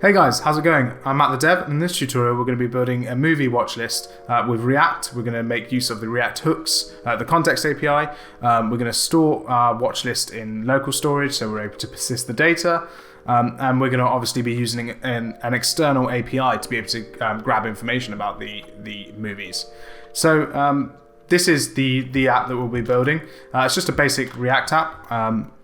Hey guys, how's it going? I'm Matt the Dev, and in this tutorial we're going to be building a movie watch list with React. We're going to make use of the React hooks, the context API. We're going to store our watch list in local storage so we're able to persist the data. And we're going to obviously be using an external API to be able to grab information about the movies. So this is the app that we'll be building. It's just a basic React app.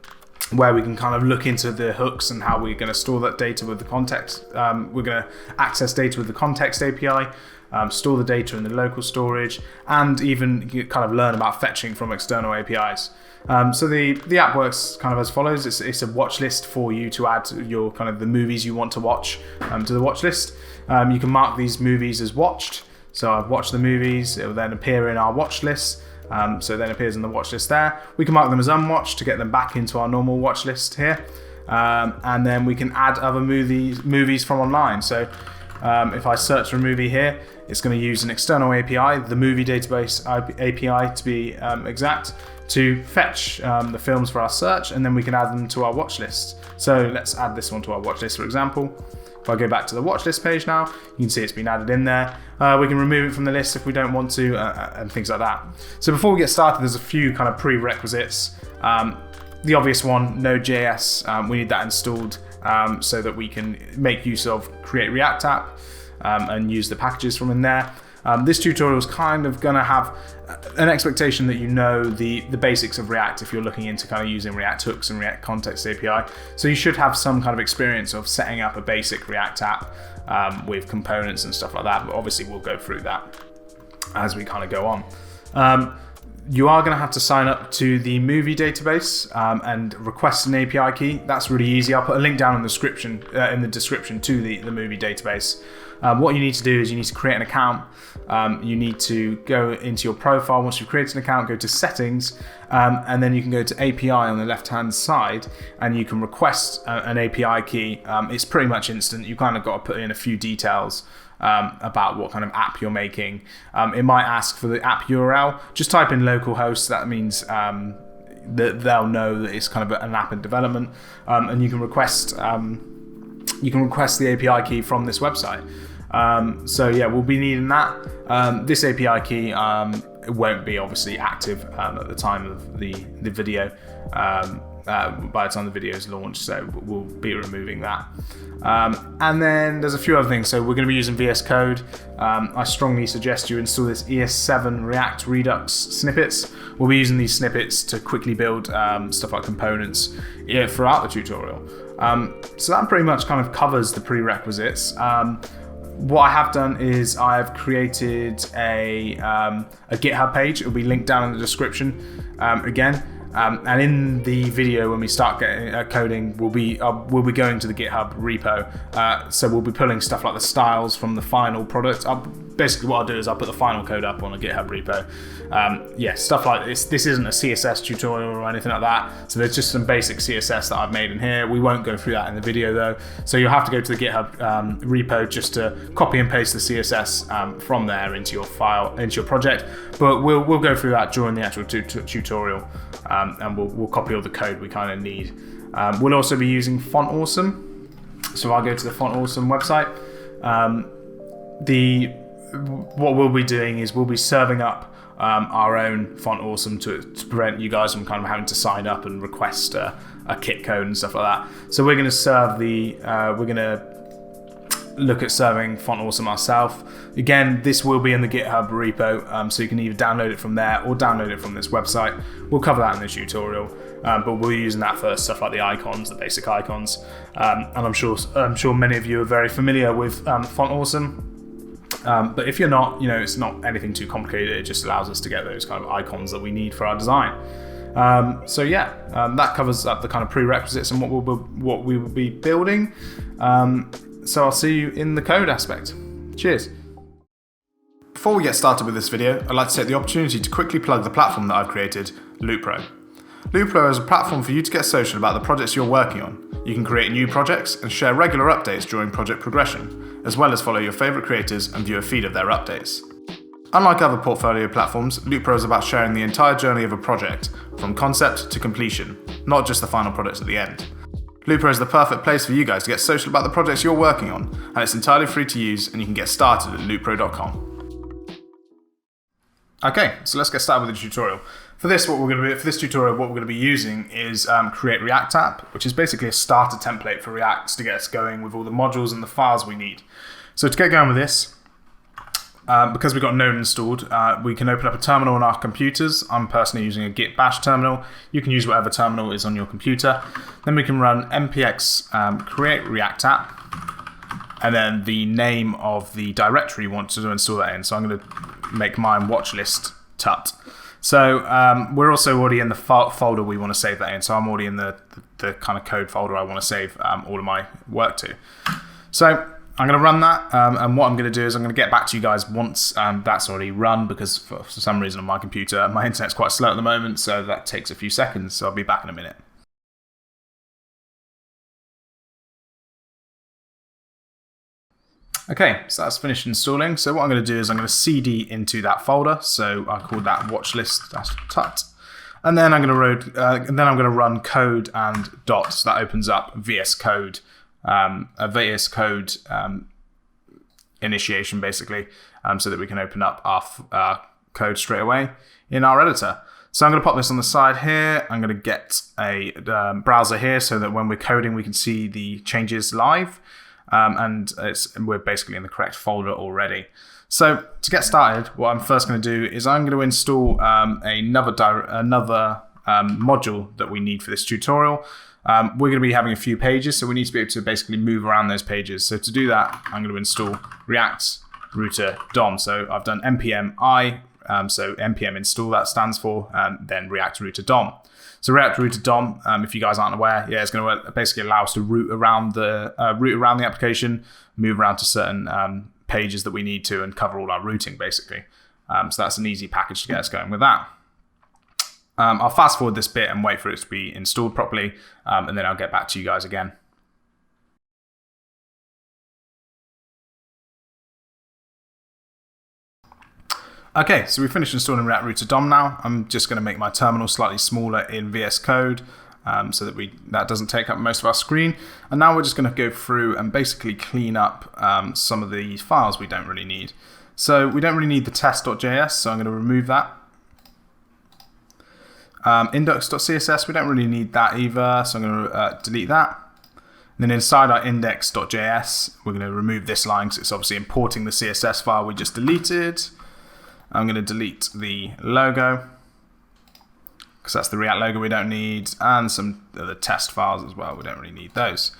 Where we can kind of look into the hooks and how we're going to store that data with the context. We're going to access data with the context API, store the data in the local storage, and even kind of learn about fetching from external APIs. So the app works kind of as follows. It's a watch list for you to add your kind of the movies you want to watch to the watch list. You can mark these movies as watched. So I've watched the movies. It will then appear in our watch list. So it then appears in the watch list there. We can mark them as unwatched to get them back into our normal watch list here. And then we can add other movies from online. So if I search for a movie here, it's going to use an external API, the movie database API to be exact, to fetch the films for our search, and then we can add them to our watch list. So let's add this one to our watch list, for example. If I go back to the watch list page now, you can see it's been added in there. We can remove it from the list if we don't want to, and things like that. So before we get started, there's a few kind of prerequisites. The obvious one, Node.js, we need that installed so that we can make use of Create React app and use the packages from in there. This tutorial is kind of going to have an expectation that you know the basics of React if you're looking into kind of using React hooks and React context API. So you should have some kind of experience of setting up a basic React app with components and stuff like that. But obviously we'll go through that as we kind of go on. You are going to have to sign up to the movie database and request an API key. That's really easy. I'll put a link down in the description to the movie database. What you need to do is you need to create an account. You need to go into your profile. Once you've created an account, go to settings, and then you can go to API on the left-hand side, and you can request an API key. It's pretty much instant. You kind of got to put in a few details about what kind of app you're making. It might ask for the app URL. Just type in localhost. That means that they'll know that it's kind of an app in development, and you can request the API key from this website. So yeah, we'll be needing that. This API key won't be obviously active at the time of the video. By the time the video is launched, so we'll be removing that. And then there's a few other things. So we're going to be using VS Code. I strongly suggest you install this ES7 React Redux snippets. We'll be using these snippets to quickly build stuff like components throughout the tutorial. So that pretty much kind of covers the prerequisites. What I have done is I've created a GitHub page. It will be linked down in the description again. And in the video, when we start getting coding, we'll be going to the GitHub repo. So we'll be pulling stuff like the styles from the final product. Basically, what I'll do is I'll put the final code up on a GitHub repo. Stuff like this. This isn't a CSS tutorial or anything like that. So there's just some basic CSS that I've made in here. We won't go through that in the video though. So you'll have to go to the GitHub repo just to copy and paste the CSS from there into your file, into your project. But we'll go through that during the actual tutorial. And we'll copy all the code we kind of need. We'll also be using Font Awesome. So I'll go to the Font Awesome website. What we'll be doing is we'll be serving up our own Font Awesome to prevent you guys from kind of having to sign up and request a kit code and stuff like that. So we're going to serve we're going to look at serving Font Awesome ourselves. Again, this will be in the GitHub repo, so you can either download it from there or download it from this website. We'll cover that in this tutorial, but we'll be using that for stuff like the icons, the basic icons, and I'm sure many of you are very familiar with Font Awesome. But if you're not, it's not anything too complicated. It just allows us to get those kind of icons that we need for our design. That covers up the kind of prerequisites and what we will be building. So I'll see you in the code aspect. Cheers. Before we get started with this video, I'd like to take the opportunity to quickly plug the platform that I've created, Loopro. Loopro is a platform for you to get social about the projects you're working on. You can create new projects and share regular updates during project progression, as well as follow your favourite creators and view a feed of their updates. Unlike other portfolio platforms, Loopro is about sharing the entire journey of a project, from concept to completion, not just the final product at the end. Loopro is the perfect place for you guys to get social about the projects you're working on, and it's entirely free to use, and you can get started at loopro.com. Okay, so let's get started with the tutorial. For this tutorial, what we're going to be using is Create React App, which is basically a starter template for React to get us going with all the modules and the files we need. So to get going with this, because we've got Node installed, we can open up a terminal on our computers. I'm personally using a Git Bash terminal. You can use whatever terminal is on your computer. Then we can run npx create React App, and then the name of the directory you want to install that in. So I'm going to make mine watchlist tut. So we're also already in the folder we want to save that in. So I'm already in the kind of code folder I want to save all of my work to. So I'm going to run that, and what I'm going to do is I'm going to get back to you guys once that's already run, because for some reason on my computer, my internet's quite slow at the moment, so that takes a few seconds, so I'll be back in a minute. Okay, so that's finished installing. So what I'm going to do is I'm going to cd into that folder, so I call that watchlist-tut, and then I'm going to run code and dot, so that opens up VS Code. A VS Code initiation, basically, so that we can open up our code straight away in our editor. So I'm going to pop this on the side here. I'm going to get a browser here so that when we're coding, we can see the changes live, and we're basically in the correct folder already. So to get started, what I'm first going to do is I'm going to install another module that we need for this tutorial. We're going to be having a few pages, so we need to be able to basically move around those pages. So to do that, I'm going to install React Router DOM. So I've done npm I, so npm install, that stands for, then React Router DOM. So React Router DOM, if you guys aren't aware, it's going to basically allow us to route around the application, move around to certain pages that we need to, and cover all our routing basically. So that's an easy package to get us going with that. I'll fast forward this bit and wait for it to be installed properly, and then I'll get back to you guys again. Okay, so we finished installing React Router DOM now. I'm just going to make my terminal slightly smaller in VS Code, so that doesn't take up most of our screen. And now we're just going to go through and basically clean up some of the files we don't really need. So we don't really need the test.js, so I'm going to remove that. Index.css, we don't really need that either, so I'm going to delete that. And then inside our index.js, we're going to remove this line because it's obviously importing the CSS file we just deleted. I'm going to delete the logo because that's the React logo we don't need, and some of the test files as well, we don't really need those.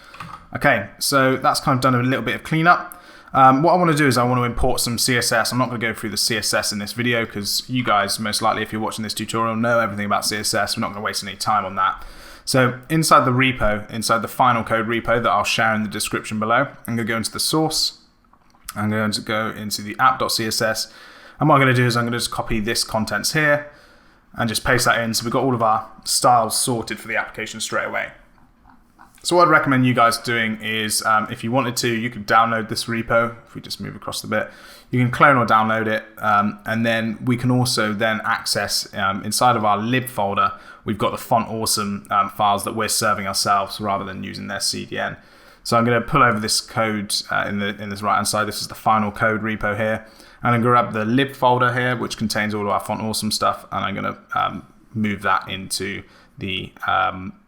Okay, so that's kind of done a little bit of cleanup. What I want to do is I want to import some CSS. I'm not going to go through the CSS in this video because you guys, most likely, if you're watching this tutorial, know everything about CSS. We're not going to waste any time on that. So inside the repo, inside the final code repo that I'll share in the description below, I'm going to go into the source. I'm going to go into the app.css. And what I'm going to do is I'm going to just copy this contents here and just paste that in. So we've got all of our styles sorted for the application straight away. So what I'd recommend you guys doing is, if you wanted to, you could download this repo. If we just move across the bit, you can clone or download it, and then we can also then access inside of our lib folder. We've got the Font Awesome files that we're serving ourselves rather than using their CDN. So I'm going to pull over this code in this right hand side. This is the final code repo here, and I'm going to grab the lib folder here, which contains all of our Font Awesome stuff, and I'm going to move that into the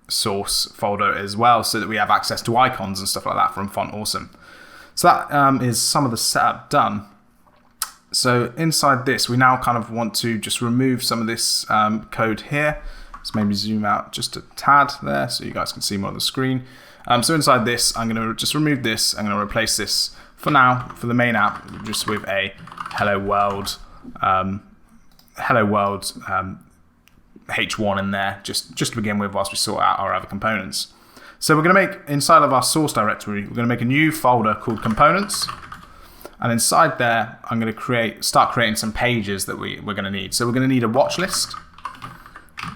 source folder as well, so that we have access to icons and stuff like that from Font Awesome. So that is some of the setup done. So inside this, we now kind of want to just remove some of this code here. Let's maybe zoom out just a tad there so you guys can see more of the screen. So inside this, I'm going to just remove this. I'm going to replace this for now, for the main app, just with a hello world H1 in there, just to begin with, whilst we sort out our other components. So we're going to make, inside of our source directory, we're going to make a new folder called components. And inside there, I'm going to start creating some pages that we're going to need. So we're going to need a watch list.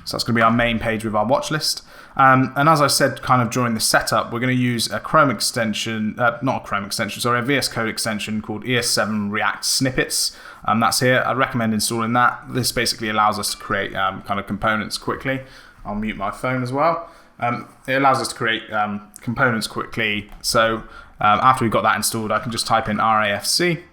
So that's going to be our main page with our watch list. And as I said kind of during the setup, we're going to use a Chrome extension, a VS Code extension called ES7 React Snippets. That's here. I'd recommend installing that. This basically allows us to create kind of components quickly. I'll mute my phone as well. it allows us to create components quickly. So after we've got that installed, I can just type in RAFC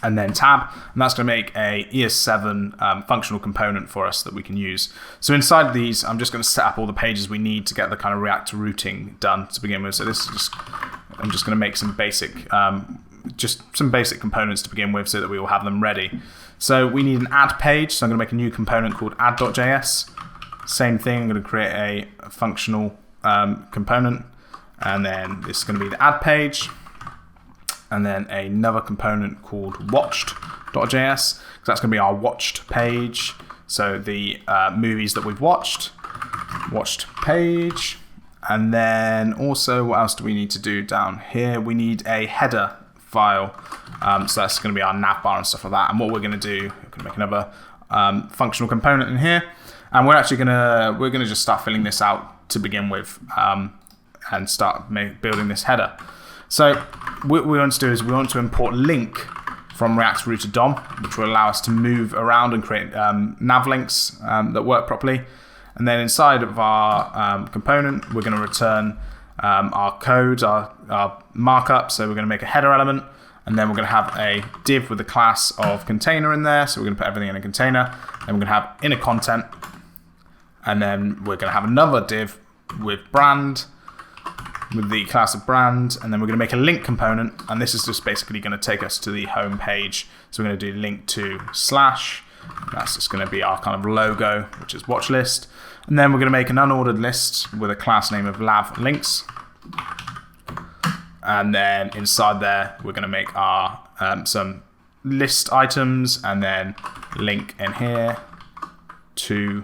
and then tab, and that's going to make a ES7 functional component for us that we can use. So inside these, I'm just going to set up all the pages we need to get the kind of React routing done to begin with. So this is just, I'm just going to make some basic, just some basic components to begin with so that we will have them ready. So we need an add page, so I'm going to make a new component called add.js. Same thing, I'm going to create a functional component, and then this is going to be the add page, and then another component called watched.js, because that's going to be our watched page. So the movies that we've watched page. And then also, what else do we need to do down here? We need a header file. So that's going to be our nav and stuff like that. And what we're going to do, we're going to make another functional component in here. And we're actually we're gonna just start filling this out to begin with, and start building this header. So what we want to do is we want to import link from React Router DOM, which will allow us to move around and create nav links that work properly. And then inside of our component, we're going to return our code, our markup. So we're going to make a header element, and then we're going to have a div with the class of container in there. So we're going to put everything in a container. Then we're going to have inner content, and then we're going to have another div with brand, with the class of brand, and then we're going to make a link component, and this is just basically going to take us to the home page. So we're going to do link to slash. That's just going to be our kind of logo, which is watch list. And then we're going to make an unordered list with a class name of lav links. And then inside there, we're going to make our some list items, and then link in here to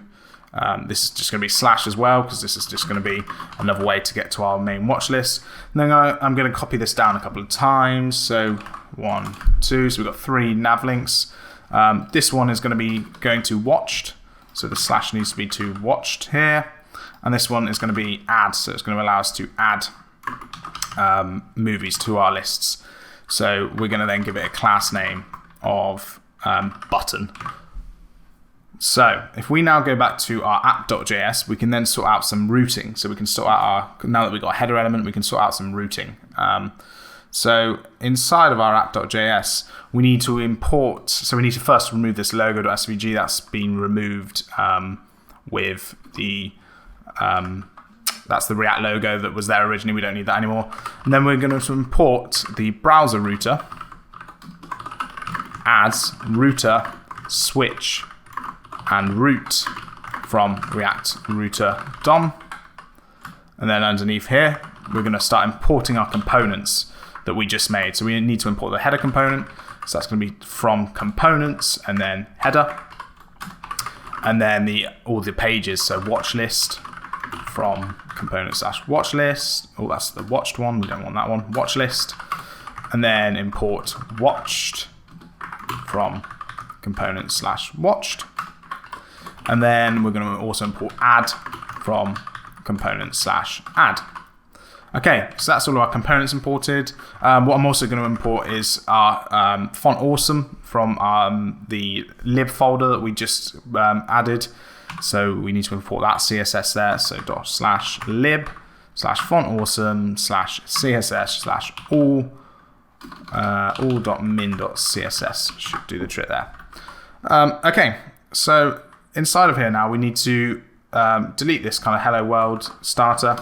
this is just going to be slash as well, because this is just going to be another way to get to our main watch list. And then I'm going to copy this down a couple of times. So 1, 2, so we've got 3 nav links. This one is going to be going to watched, so the slash needs to be to watched here, and this one is going to be add, so it's going to allow us to add movies to our lists. So we're going to then give it a class name of button. So if we now go back to our app.js, we can then sort out some routing. So we can sort out now that we've got a header element, we can sort out some routing. So inside of our app.js, we need to import, so we need to first remove this logo.svg that's been removed with the, that's the React logo that was there originally. We don't need that anymore. And then we're going to import the browser router as router switch and root from React Router DOM. And then underneath here, we're going to start importing our components that we just made. So we need to import the header component. So that's going to be from components and then header. And then all the pages, so watch list from component/watch list. Oh, that's the watched one. We don't want that one. Watch list. And then import watched from component/watched. And then we're going to also import add from component/add. Okay, so that's all of our components imported. What I'm also going to import is our font awesome from the lib folder that we just added. So we need to import that CSS there. So /lib/font awesome/css/all.min.css should do the trick there. Okay, so inside of here now, we need to delete this kind of hello world starter,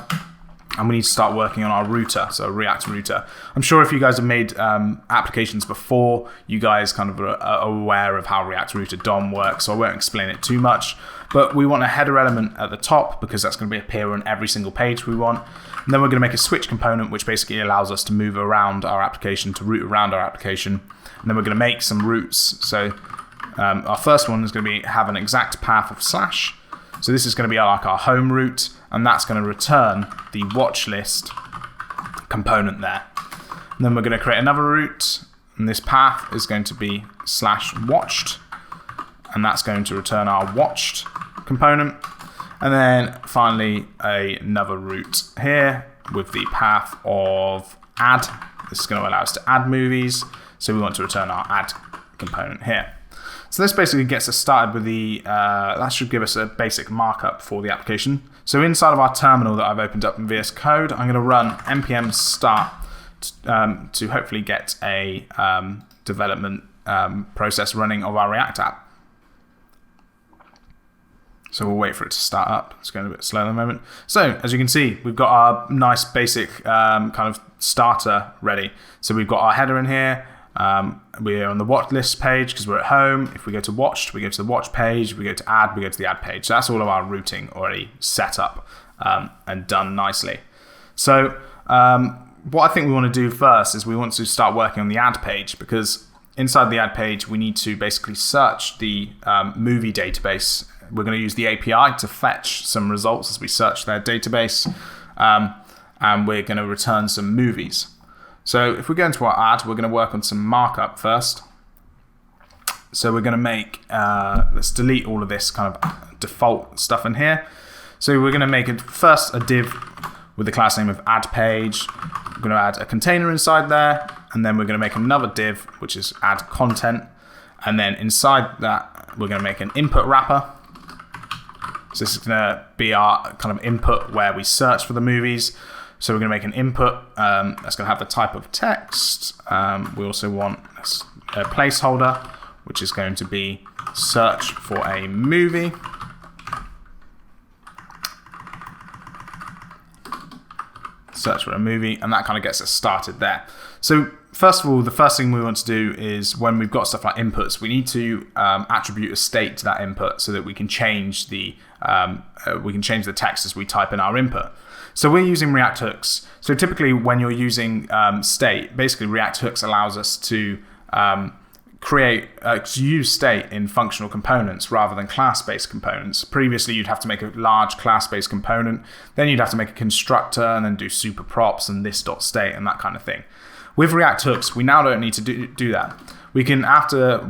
and we need to start working on our router, so React Router. I'm sure if you guys have made applications before, you guys kind of are aware of how React Router DOM works, so I won't explain it too much. But we want a header element at the top, because that's going to appear on every single page we want. And then we're going to make a switch component, which basically allows us to move around our application, to route around our application. And then we're going to make some routes. So our first one is going to have an exact path of slash. So this is going to be like our home route, and that's going to return the watch list component there. And then we're going to create another route, and this path is going to be /watched, and that's going to return our watched component. And then finally another route here with the path of add. This is going to allow us to add movies, so we want to return our add component here. So this basically gets us started with that should give us a basic markup for the application. So inside of our terminal that I've opened up in VS Code, I'm going to run npm start to hopefully get a development process running of our React app. So we'll wait for it to start up. It's going a bit slow at the moment. So as you can see, we've got our nice basic kind of starter ready. So we've got our header in here. We're on the watch list page because we're at home. If we go to watched, we go to the watch page. If we go to add, we go to the add page. So that's all of our routing already set up and done nicely. So what I think we want to do first is we want to start working on the add page, because inside the add page, we need to basically search the movie database. We're going to use the API to fetch some results as we search their database, and we're going to return some movies. So if we go into our add, we're going to work on some markup first. So we're going to make, let's delete all of this kind of default stuff in here. So we're going to make first a div with the class name of add page. We're going to add a container inside there, and then we're going to make another div, which is add content. And then inside that, we're going to make an input wrapper. So this is going to be our kind of input where we search for the movies. So we're going to make an input that's going to have the type of text. We also want a placeholder, which is going to be search for a movie. Search for a movie, and that kind of gets us started there. So first of all, the first thing we want to do is when we've got stuff like inputs, we need to attribute a state to that input so that we can change the text as we type in our input. So we're using React hooks. So typically when you're using state, basically React hooks allows us to to use state in functional components rather than class-based components. Previously, you'd have to make a large class-based component, then you'd have to make a constructor and then do super props and this.state and that kind of thing. With React hooks, we now don't need to do that. We can,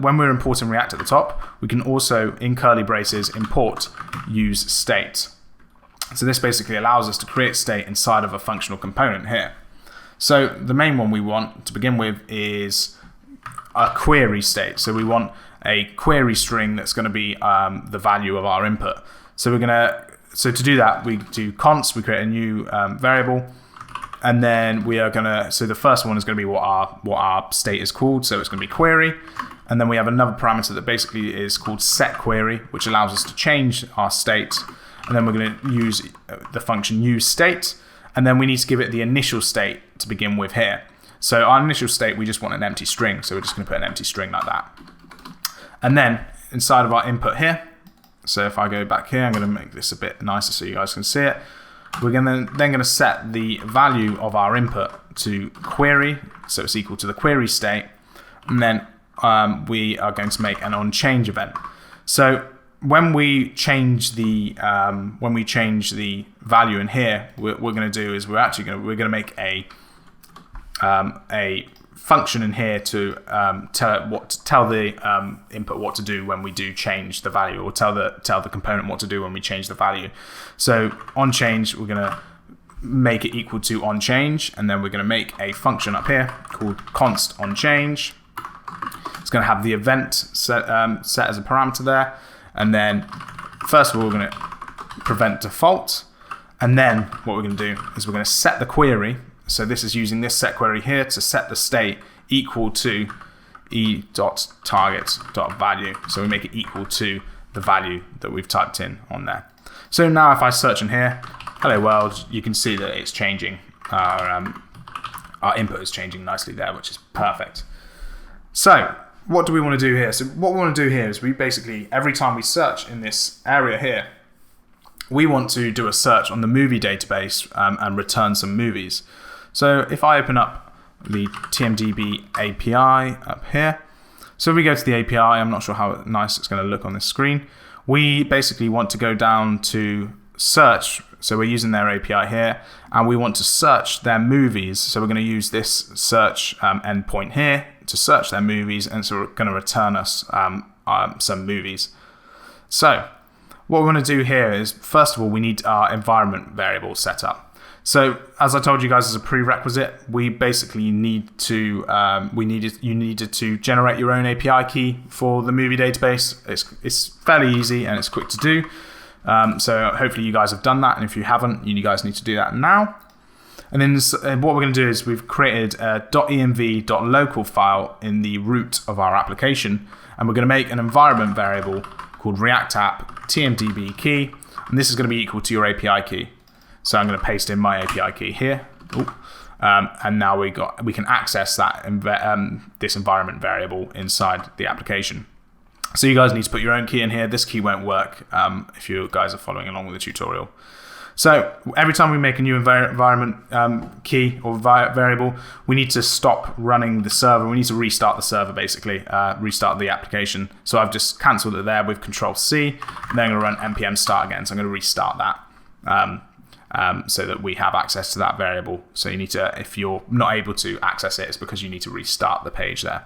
when we're importing React at the top, we can also, in curly braces, import use state. So this basically allows us to create state inside of a functional component here. So the main one we want to begin with is a query state. So we want a query string that's going to be the value of our input. So to do that, we do const, we create a new variable, and then we are so the first one is going to be what our state is called. So it's going to be query, and then we have another parameter that basically is called setQuery, which allows us to change our state, and then we're going to use the function useState, and then we need to give it the initial state to begin with here. So our initial state, we just want an empty string, so we're just going to put an empty string like that. And then inside of our input here, so if I go back here, I'm going to make this a bit nicer so you guys can see it. We're then going to set the value of our input to query, so it's equal to the query state, and then we are going to make an onChange event. So when we change the value in here, what we're going to do is we're going to make a function in here to tell the input what to do when we do change the value, or tell the component what to do when we change the value. So onChange, we're going to make it equal to onChange, and then we're going to make a function up here called const onChange. It's going to have the event set as a parameter there, and then first of all we're going to prevent default, and then what we're going to do is we're going to set the query. So this is using this setQuery here to set the state equal to e.target.value. So we make it equal to the value that we've typed in on there. So now if I search in here, hello world, you can see that it's changing. Our input is changing nicely there, which is perfect. So what do we want to do here? So what we want to do here is we basically, every time we search in this area here, we want to do a search on the movie database and return some movies. So if I open up the TMDB API up here, so if we go to the API, I'm not sure how nice it's going to look on this screen. We basically want to go down to search. So we're using their API here, and we want to search their movies. So we're going to use this search endpoint here to search their movies, and so we're going to return us some movies. So what we're going to do here is, first of all, we need our environment variable set up. So as I told you guys as a prerequisite, we basically need to you needed to generate your own API key for the movie database. It's fairly easy and it's quick to do. So hopefully you guys have done that, and if you haven't, you guys need to do that now. And then what we're going to do is we've created a .env.local file in the root of our application, and we're going to make an environment variable called React App TMDB key, and this is going to be equal to your API key. So I'm going to paste in my API key here. And now we can access that this environment variable inside the application. So you guys need to put your own key in here. This key won't work if you guys are following along with the tutorial. So every time we make a new environment key or variable, we need to stop running the server. We need to restart the server, basically, restart the application. So I've just cancelled it there with Control-C, and then I'm going to run npm start again. So I'm going to restart that so that we have access to that variable. So you need to, if you're not able to access it, it's because you need to restart the page there.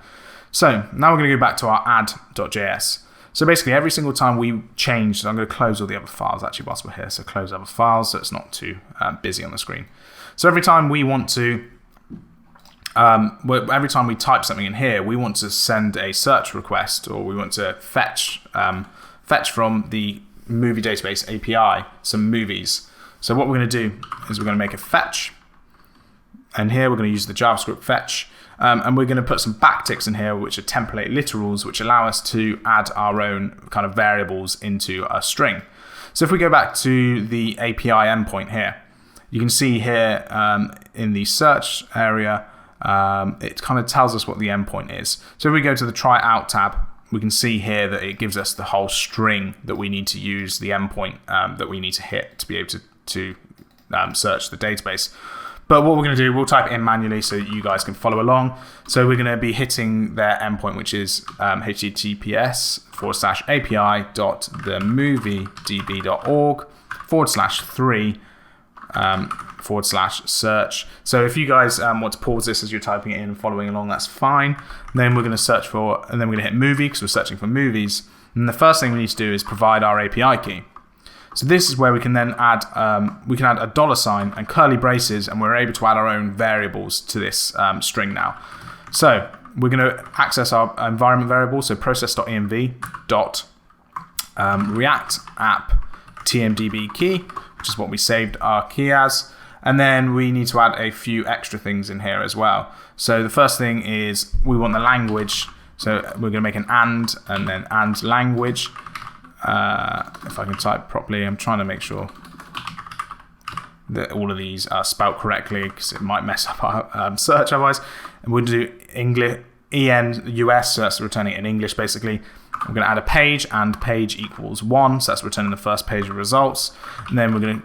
So now we're going to go back to our add.js. So basically every single time we change, so I'm going to close all the other files actually whilst we're here. So close other files so it's not too busy on the screen. So every time we want to, every time we type something in here, we want to send a search request, or we want to fetch from the movie database API some movies. So what we're going to do is we're going to make a fetch, and here we're going to use the JavaScript fetch. And we're going to put some backticks in here, which are template literals, which allow us to add our own kind of variables into a string. So if we go back to the API endpoint here, you can see here in the search area, it kind of tells us what the endpoint is. So if we go to the try out tab, we can see here that it gives us the whole string that we need to use, the endpoint that we need to hit to be able to search the database. But what we're going to do, we'll type it in manually so you guys can follow along. So we're going to be hitting their endpoint, which is https://api.themovie.db.org/3/search. So if you guys want to pause this as you're typing it in and following along, that's fine. Then we're going to search for, and then we're going to hit movie because we're searching for movies. And the first thing we need to do is provide our API key. So this is where we can then add a $sign and curly braces, and we're able to add our own variables to this string now. So we're going to access our environment variable, so process.env dot React App TMDB key, which is what we saved our key as. And then we need to add a few extra things in here as well. So the first thing is we want the language. So we're going to make an and then and language. If I can type properly, I'm trying to make sure that all of these are spelt correctly because it might mess up our search otherwise. And we'll do English, EN US, so that's returning it in English basically. We're going to add a page, and page equals 1, so that's returning the first page of results. And then we're going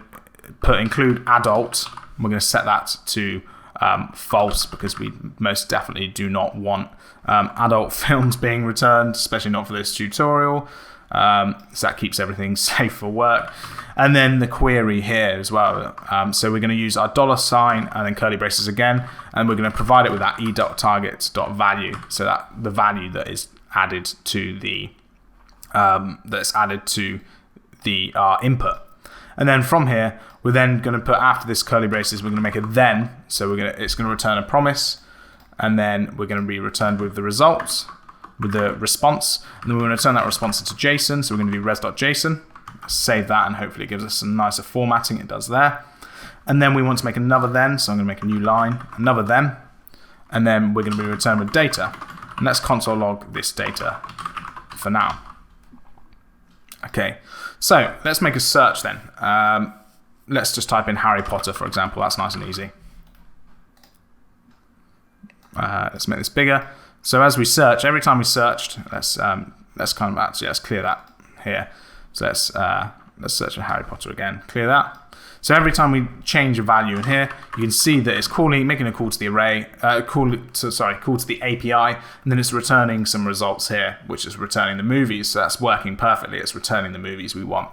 to include adult. We're going to set that to false because we most definitely do not want adult films being returned, especially not for this tutorial. So that keeps everything safe for work. And then the query here as well. So we're going to use our $sign and then curly braces again, and we're going to provide it with that e.target.value, so that the value that is added to the input. And then from here, we're then going to put, after this curly braces, we're going to make a then. So it's going to return a promise, and then we're going to be returned with the results, with the response, and then we're going to turn that response into JSON. So we're going to do res.json, save that, and hopefully it gives us some nicer formatting. It does there. And then we want to make another then, so I'm going to make a new line, another then, and then we're going to be returned with data. And let's console log this data for now. Okay, so let's make a search then. Let's just type in Harry Potter, for example. That's nice and easy. Let's make this bigger. So as we search, every time we searched, let's clear that here. So let's search for Harry Potter again. Clear that. So every time we change a value in here, you can see that it's making a call to the array, call to the API, and then it's returning some results here, which is returning the movies. So that's working perfectly. It's returning the movies we want.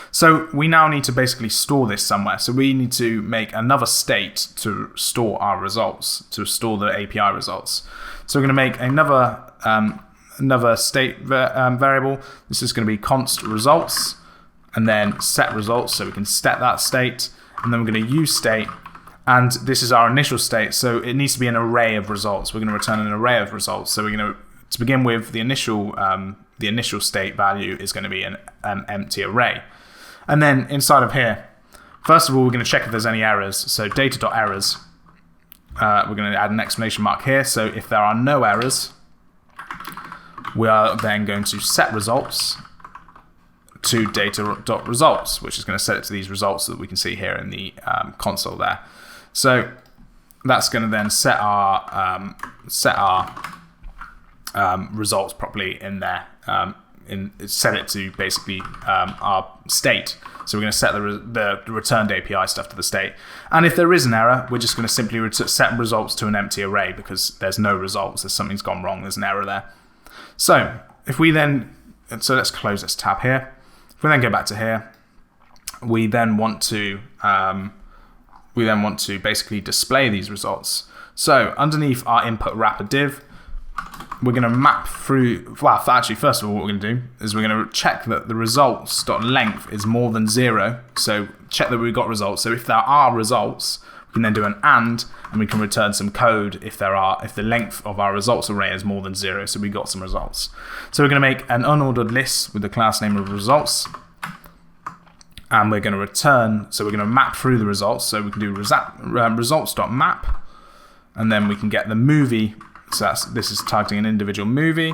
So we now need to basically store this somewhere. So we need to make another state to store our results, to store the API results. So we're going to make another state variable. This is going to be const results, and then set results, so we can set that state, and then we're going to use state, and this is our initial state, so it needs to be an array of results. We're going to return an array of results. So we're going to begin with, the initial the initial state value is going to be an empty array. And then inside of here, first of all, we're going to check if there's any errors. So data.errors, we're going to add an exclamation mark here. So if there are no errors, we are then going to set results to data.results, which is going to set it to these results that we can see here in the console there. So that's going to then set our results properly in there. Set it to basically our state. So we're going to set the returned API stuff to the state. And if there is an error, we're just going to simply set results to an empty array because there's no results. There's something's gone wrong. There's an error there. So if we then, so let's close this tab here. If we then go back to here, we then want to basically display these results. So underneath our input wrapper div, we're going to map through, well, actually, first of all, what we're going to do is we're going to check that the results.length is more than 0. So check that we've got results. So if there are results, we can then do an and we can return some code if the length of our results array is more than 0. So we got some results. So we're going to make an unordered list with the class name of results. And we're going to return, so we're going to map through the results. So we can do results.map, and then we can get the movie. So this is targeting an individual movie,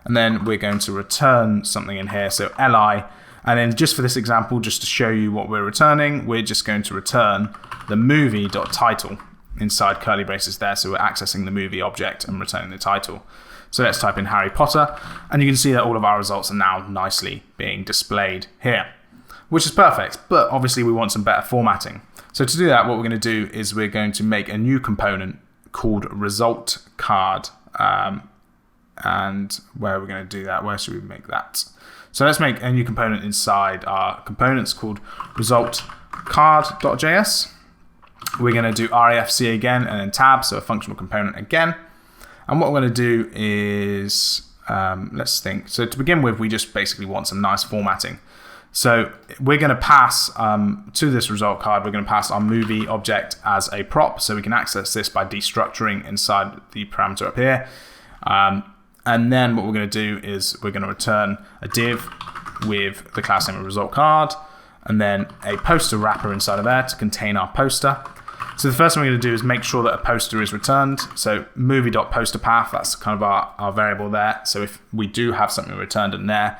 and then we're going to return something in here, so li, and then just for this example, just to show you what we're returning, we're just going to return the movie.title inside curly braces there, so we're accessing the movie object and returning the title. So let's type in Harry Potter, and you can see that all of our results are now nicely being displayed here, which is perfect, but obviously we want some better formatting. So to do that, what we're going to do is we're going to make a new component called result card, and where are we going to do that? Where should we make that? So let's make a new component inside our components called result card.js. We're going to do RAFC again and then tab, so a functional component again. And what we're going to do is let's think. So to begin with, we just basically want some nice formatting. So we're going to pass to this result card, we're going to pass our movie object as a prop, so we can access this by destructuring inside the parameter up here. And then what we're going to do is we're going to return a div with the class name of result card, and then a poster wrapper inside of there to contain our poster. So the first thing we're going to do is make sure that a poster is returned. So movie.posterPath, that's kind of our variable there. So if we do have something returned in there,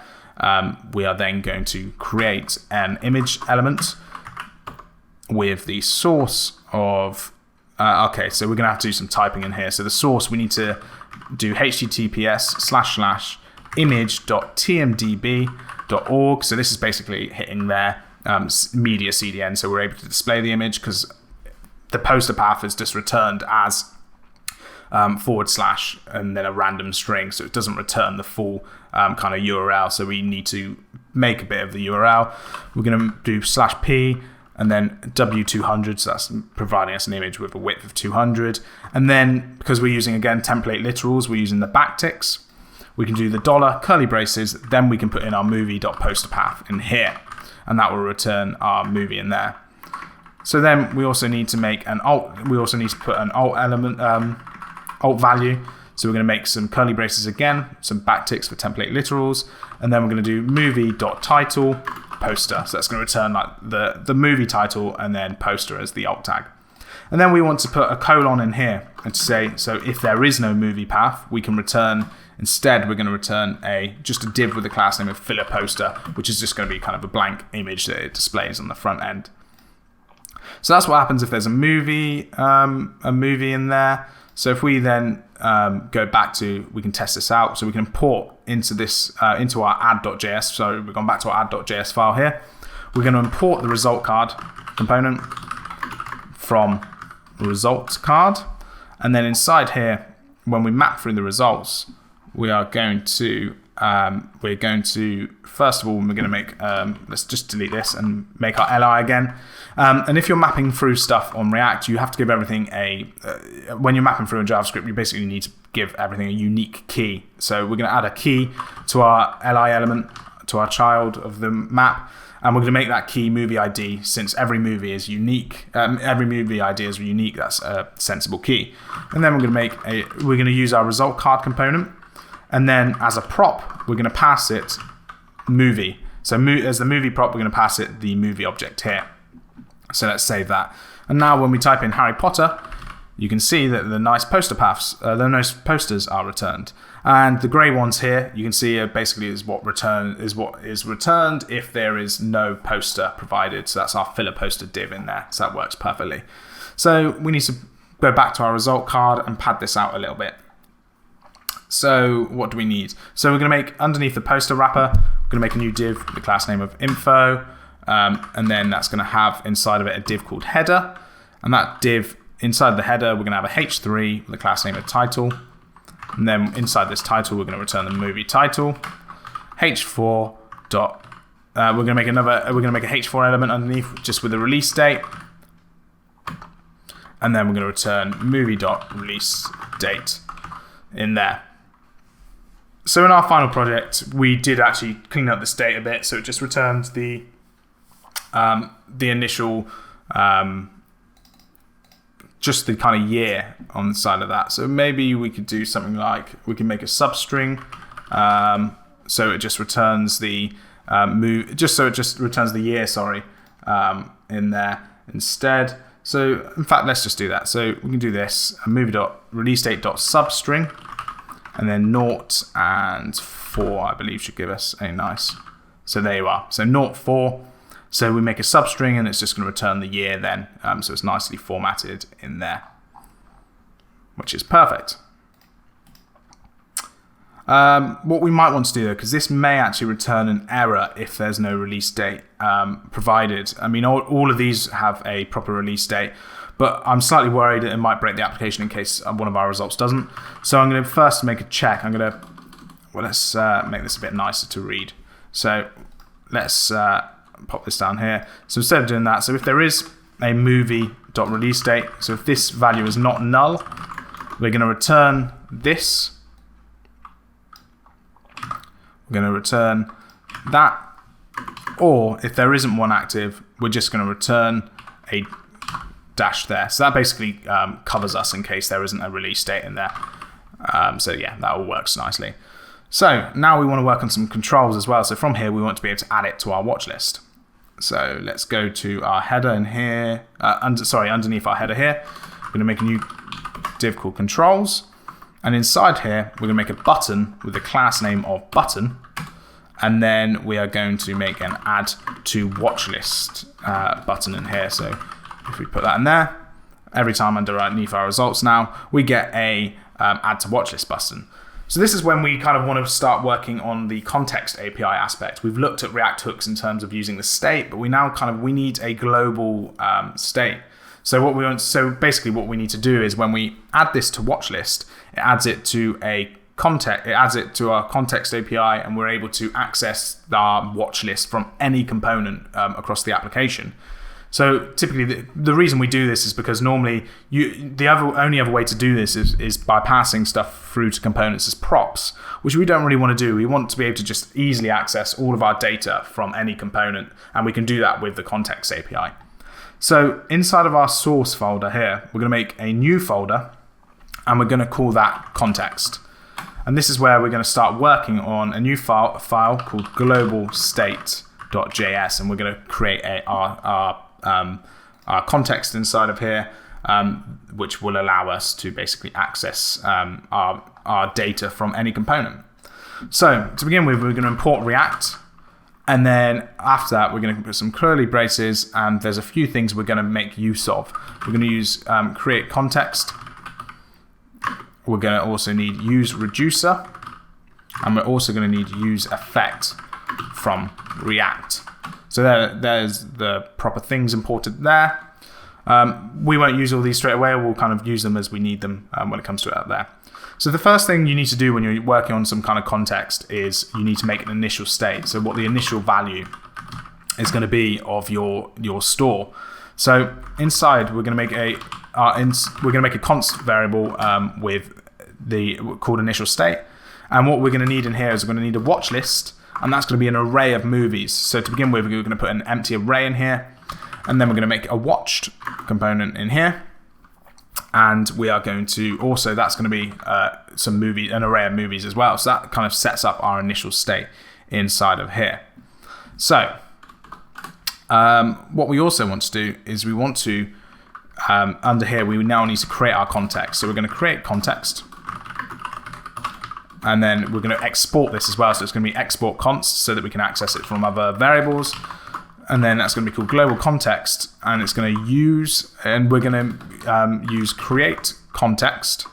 we are then going to create an image element with the source of, okay, so we're going to have to do some typing in here. So the source, we need to do https://image.tmdb.org. So this is basically hitting their media CDN. So we're able to display the image because the poster path is just returned as / and then a random string, so it doesn't return the full kind of URL. So we need to make a bit of the URL. We're going to do /p and then W200, so that's providing us an image with a width of 200. And then because we're using again template literals, we're using the backticks. We can do the $ curly braces, then we can put in our movie.posterPath in here, and that will return our movie in there. So then we also need to make an alt. We also need to put an alt element. Alt value. So we're going to make some curly braces again, some backticks for template literals, and then we're going to do movie.title poster. So that's going to return like the movie title and then poster as the alt tag. And then we want to put a colon in here and to say, so if there is no movie path, we can return, instead we're going to return just a div with the class name of filler poster, which is just going to be kind of a blank image that it displays on the front end. So that's what happens if there's a movie in there. So if we then go back to, we can test this out. So we can import into this, into our add.js. So we've gone back to our add.js file here. We're going to import the result card component from result card. And then inside here, when we map through the results, we are going to, first of all, we're going to make, let's just delete this and make our li again. And if you're mapping through stuff on React, you have to give everything when you're mapping through in JavaScript, you basically need to give everything a unique key. So we're going to add a key to our li element, to our child of the map, and we're going to make that key movie ID, since every movie is unique. Every movie ID is unique. That's a sensible key. And then we're going to use our result card component. And then as a prop, we're going to pass it movie. So as the movie prop, we're going to pass it the movie object here. So let's save that. And now when we type in Harry Potter, you can see that the nice poster paths, the nice posters are returned. And the grey ones here, you can see basically is what is returned if there is no poster provided. So that's our filler poster div in there. So that works perfectly. So we need to go back to our result card and pad this out a little bit. So what do we need? So we're going to make, underneath the poster wrapper, we're going to make a new div with the class name of info. And then that's going to have inside of it a div called header. And that div, inside the header, we're going to have a h3 with the class name of title. And then inside this title, we're going to return the movie title. h4 dot. We're going to make a h4 element underneath just with the release date. And then we're going to return movie.release date in there. So in our final project, we did actually clean up this date a bit. So it just returned the initial, just the kind of year on the side of that. So maybe we could do something like, we can make a substring. So it just returns the returns the year, sorry, in there instead. So in fact, let's just do that. So we can do this, movie.releasedate.substring, and then 0 and 4, I believe, should give us a nice. So there you are. So 0, 4. So we make a substring, and it's just going to return the year then. So it's nicely formatted in there, which is perfect. What we might want to do though, because this may actually return an error if there's no release date provided. I mean, all of these have a proper release date, but I'm slightly worried that it might break the application in case one of our results doesn't. So I'm going to first make a check. Let's make this a bit nicer to read. So let's pop this down here. So instead of doing that, so if there is a movie.release date, so if this value is not null, we're going to return this. We're going to return that, or if there isn't one active, we're just going to return a dash there. So that basically covers us in case there isn't a release date in there. So yeah, that all works nicely. So now we want to work on some controls as well. So from here, we want to be able to add it to our watch list. So let's go to our header in here, underneath our header here. We're going to make a new div called controls. And inside here, we're going to make a button with the class name of button. And then we are going to make an add to watch list button in here. So if we put that in there, every time underneath our results now, we get a add to watch list button. So this is when we kind of want to start working on the context API aspect. We've looked at React hooks in terms of using the state, but we need a global state. So basically what we need to do is when we add this to watch list, it adds it to our context API, and we're able to access our watch list from any component across the application. So typically the reason we do this is because normally the only other way to do this is by passing stuff through to components as props, which we don't really want to do. We want to be able to just easily access all of our data from any component, and we can do that with the context API. So inside of our source folder here, we're going to make a new folder, and we're going to call that context. And this is where we're going to start working on a new file called globalstate.js, and we're going to create our context inside of here, which will allow us to basically access our data from any component. So to begin with, we're going to import React. And then after that, we're going to put some curly braces, and there's a few things we're going to make use of. We're going to use create context. We're going to also need use reducer, and we're also going to need use effect from React. So there's the proper things imported there. We won't use all these straight away. We'll kind of use them as we need them when it comes to it out there. So the first thing you need to do when you're working on some kind of context is you need to make an initial state. So what the initial value is going to be of your store. So inside we're going to make a const variable called initial state. And what we're going to need in here is we're going to need a watch list, and that's going to be an array of movies. So to begin with, we're going to put an empty array in here, and then we're going to make a watched component in here. And we are going to also, that's going to be an array of movies as well. So that kind of sets up our initial state inside of here. So what we also want to do is we want to, under here, we now need to create our context. So we're going to create context. And then we're going to export this as well. So it's going to be export const so that we can access it from other variables. And then that's going to be called global context. And it's going to use, and we're going to use create context.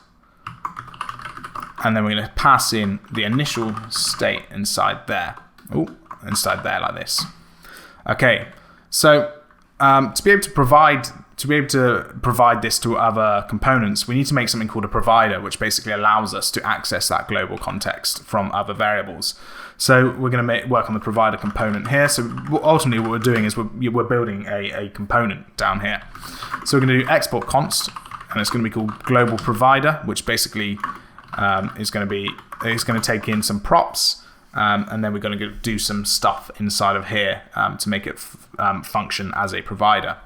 And then we're going to pass in the initial state inside there. Inside there like this. Okay, so to be able to provide this to other components, we need to make something called a provider, which basically allows us to access that global context from other variables. So we're going to work on the provider component here. So ultimately what we're doing is we're building a component down here. So we're going to do export const, and it's going to be called global provider, which basically is going to take in some props. And then we're going to do some stuff inside of here to make it function as a provider.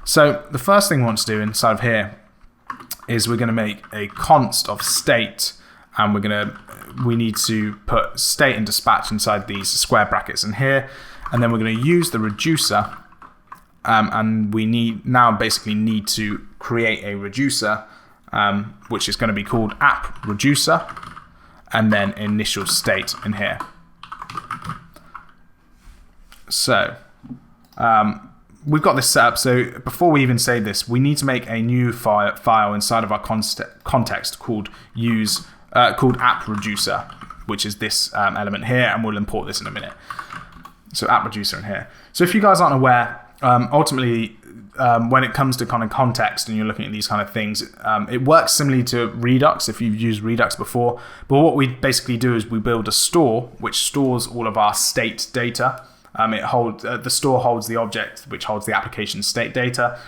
So the first thing we want to do inside of here is we're going to make a const of state, and we need to put state and dispatch inside these square brackets in here, and then we're going to use the reducer, and we need to create a reducer, which is going to be called app reducer, and then initial state in here. So we've got this set up. So before we even say this, we need to make a new file inside of our context called app reducer, which is this element here, and we'll import this in a minute. So app reducer in here. So if you guys aren't aware, ultimately, when it comes to kind of context and you're looking at these kind of things, it works similarly to Redux if you've used Redux before. But what we basically do is we build a store which stores all of our state data. The store holds the object which holds the application state data.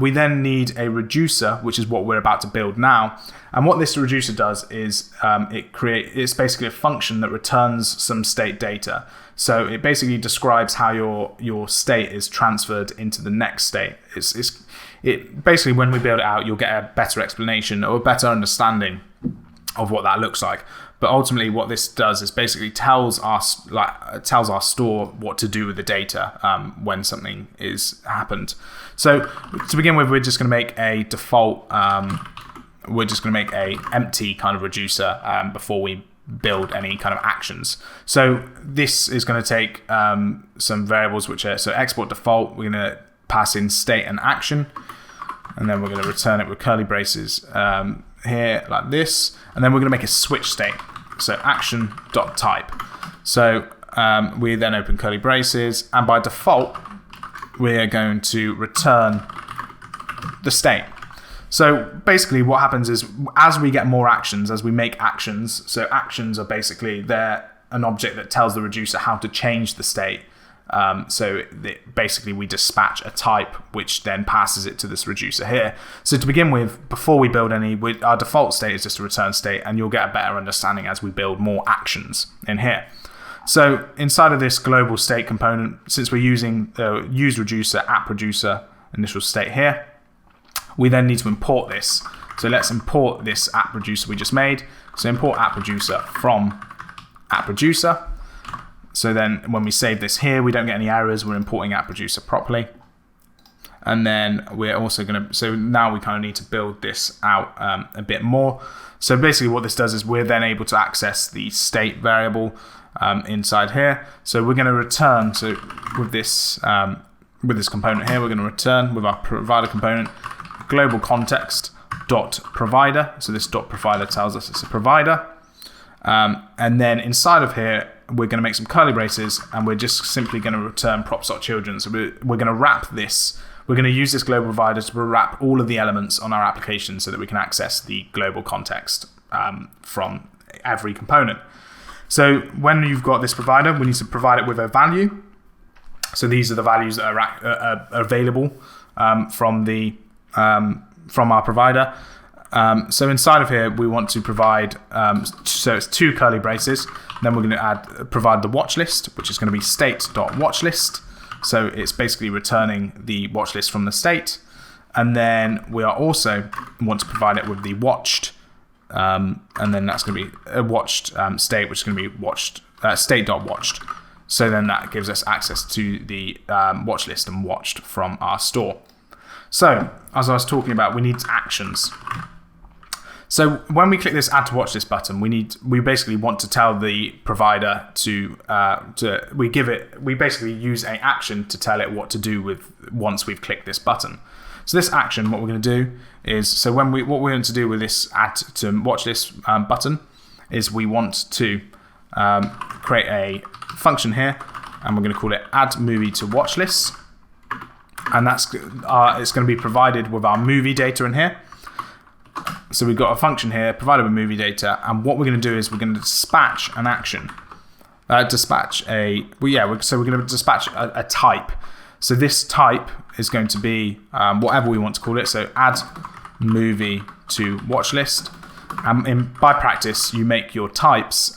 We then need a reducer, which is what we're about to build now. And what this reducer does is it's basically a function that returns some state data. So it basically describes how your state is transferred into the next state. It basically, when we build it out, you'll get a better explanation or a better understanding of what that looks like. But ultimately, what this does is basically tells our store what to do with the data when something is happened. So to begin with, we're just going to make a default. We're just going to make a empty kind of reducer before we build any kind of actions. So this is going to take some variables which are, so export default, we're going to pass in state and action, and then we're going to return it with curly braces here like this, and then we're going to make a switch state, so action.type. So we then open curly braces, and by default we're going to return the state. So basically what happens is, as we get more actions, as we make actions, so actions are basically, they're an object that tells the reducer how to change the state. Basically we dispatch a type which then passes it to this reducer here. So to begin with, before we build any, our default state is just a return state, and you'll get a better understanding as we build more actions in here. So inside of this global state component, since we're using the use reducer, app reducer, initial state here, we then need to import this. So let's import this app reducer we just made. So import app reducer from app reducer. So then when we save this here, we don't get any errors. We're importing app reducer properly. And then we're also going to, so now we kind of need to build this out a bit more. So basically what this does is we're then able to access the state variable inside here. So we're going to return, so with this component here, we're going to return with our provider component, global context dot provider. So this dot provider tells us it's a provider. And then inside of here, we're going to make some curly braces, and we're just simply going to return props.children. So we're going to wrap this. We're going to use this global provider to wrap all of the elements on our application so that we can access the global context from every component. So when you've got this provider, we need to provide it with a value. So these are the values that are available from our provider. So inside of here, we want to provide, so it's two curly braces. Then we're going to provide the watch list, which is going to be state.watchlist. So it's basically returning the watch list from the state. And then we are also want to provide it with the watched, and then that's going to be a watched state, which is going to be watched state.watched. So then that gives us access to the watch list and watched from our store. So as I was talking about, we need actions. So when we click this add to watch list button, we basically want to tell the provider we basically use an action to tell it what to do with once we've clicked this button. So this action, what we're going to do is, what we're going to do with this add to watch list button is we want to create a function here, and we're going to call it add movie to watch list, and that's it's going to be provided with our movie data in here. So we've got a function here provided with movie data, and what we're going to do is we're going to dispatch an action, so we're going to dispatch a type. So this type is going to be whatever we want to call it. So add movie to watch list. By practice, you make your types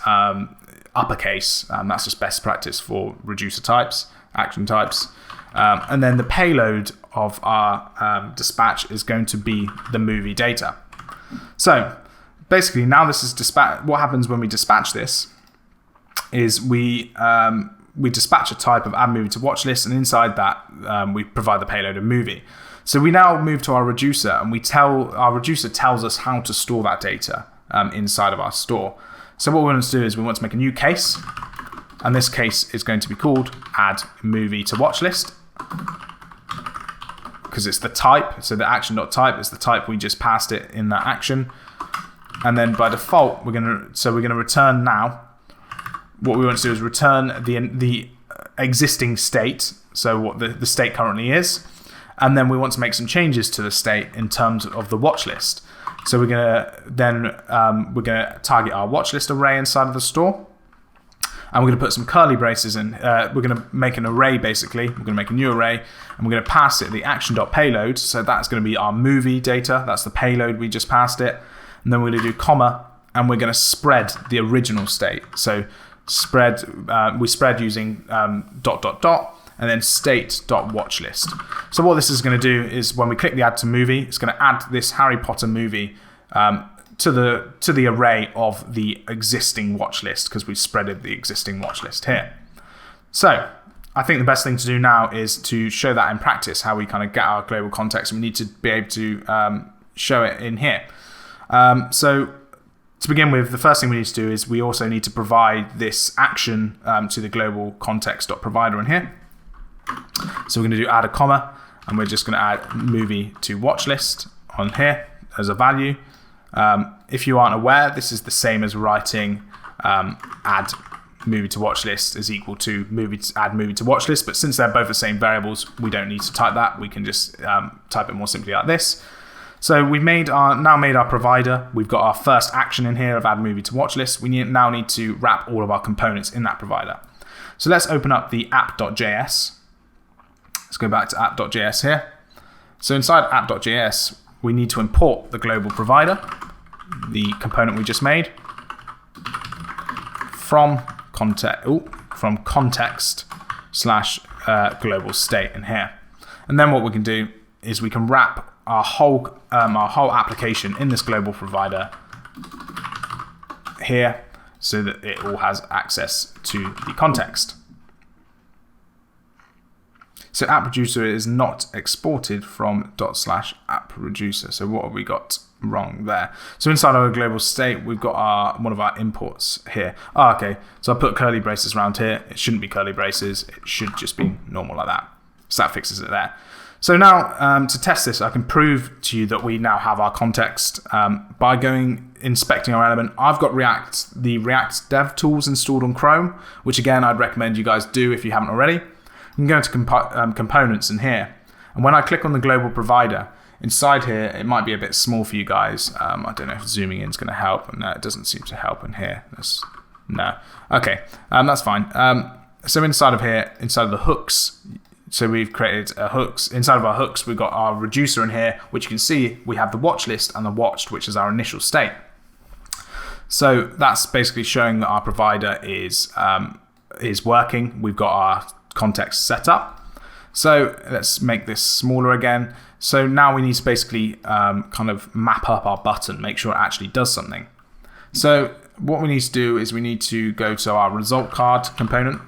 uppercase. That's just best practice for reducer types, action types. And then the payload of our dispatch is going to be the movie data. So basically, now this is dispatch. What happens when we dispatch this is we dispatch a type of add movie to watch list, and inside that we provide the payload of movie. So we now move to our reducer, and our reducer tells us how to store that data inside of our store. So what we want to do is we want to make a new case, and this case is going to be called add movie to watch list, because it's the type. So the action.type is the type we just passed it in that action, and then by default we're going to return now. What we want to do is return the existing state, so what the state currently is, and then we want to make some changes to the state in terms of the watch list. So we're going to target our watch list array inside of the store, and we're going to put some curly braces in. We're going to make an array basically. We're going to make a new array, and we're going to pass it the action.payload. So that's going to be our movie data. That's the payload we just passed it, and then we're going to do comma, and we're going to spread the original state. So we spread using ... and then state.watchlist. So what this is going to do is when we click the add to movie, it's going to add this Harry Potter movie to the array of the existing watch list, because we've spreaded the existing watch list here. So I think the best thing to do now is to show that in practice, how we kind of get our global context, and we need to be able to show it in here. So to begin with, the first thing we need to do is we also need to provide this action to the global context.provider in here. So we're going to do add a comma, and we're just going to add movie to watch list on here as a value. If you aren't aware, this is the same as writing add movie to watch list is equal to add movie to watch list, but since they're both the same variables, we don't need to type that. We can just type it more simply like this. So we've now made our provider. We've got our first action in here of add movie to watch list. We now need to wrap all of our components in that provider. So let's open up the app.js. Let's go back to app.js here. So inside app.js, we need to import the global provider, the component we just made, from context / global state in here. And then what we can do is we can wrap our whole application in this global provider here, so that it all has access to the context. So app reducer is not exported from /app reducer. So what have we got wrong there? So inside our global state, we've got one of our imports here. Okay. So I put curly braces around here. It shouldn't be curly braces. It should just be normal like that. So that fixes it there. So now to test this, I can prove to you that we now have our context by inspecting our element. I've got the React Dev tools installed on Chrome, which again, I'd recommend you guys do if you haven't already. You can go into components in here, and when I click on the global provider, inside here, it might be a bit small for you guys. I don't know if zooming in is going to help. No, it doesn't seem to help in here. No. Okay, that's fine. So inside of here, inside of the hooks, so we've created hooks. Inside of our hooks, we've got our reducer in here, which you can see we have the watch list and the watched, which is our initial state. So that's basically showing that our provider is working. We've got our context set up. So let's make this smaller again. So now we need to basically kind of map up our button, make sure it actually does something. So what we need to do is we need to go to our result card component.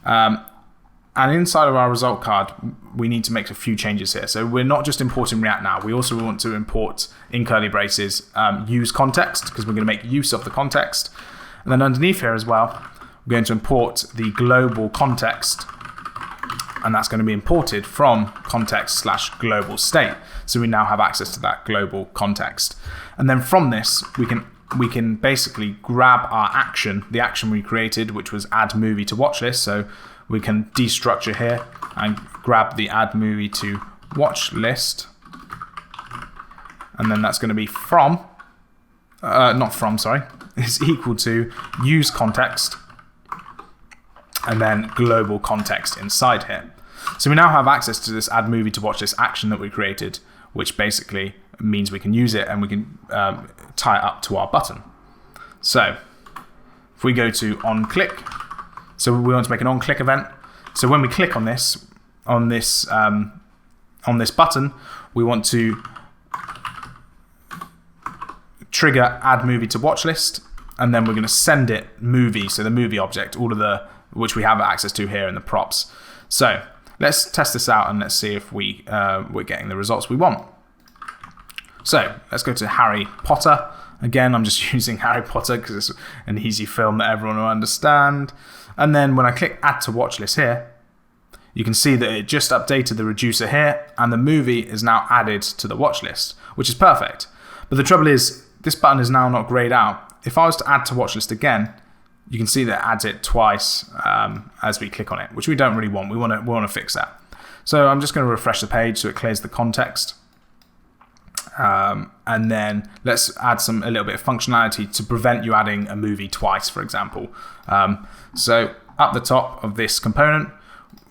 And inside of our result card, we need to make a few changes here. So we're not just importing React now. We also want to import, in curly braces, use context, because we're going to make use of the context. And then underneath here as well, we're going to import the global context. And that's going to be imported from context/global state. So we now have access to that global context. And then from this, we can basically grab our action, the action we created, which was add movie to watch list. So we can destructure here and grab the add movie to watch list. And then that's going to be is equal to use context and then global context inside here. So we now have access to this add movie to watch list action that we created, which basically means we can use it and we can tie it up to our button. So if we go to onClick, so we want to make an onClick event. So when we click on this button, we want to trigger add movie to watch list, and then we're going to send it movie, so the movie object, all of which we have access to here in the props. So let's test this out and let's see if we're getting the results we want. So let's go to Harry Potter. Again, I'm just using Harry Potter because it's an easy film that everyone will understand. And then when I click add to watch list here, you can see that it just updated the reducer here and the movie is now added to the watch list, which is perfect. But the trouble is, this button is now not grayed out. If I was to add to watch list again, you can see that it adds it twice as we click on it, which we don't really want. We want to fix that. So I'm just going to refresh the page so it clears the context. And then let's add a little bit of functionality to prevent you adding a movie twice, for example. So up the top of this component,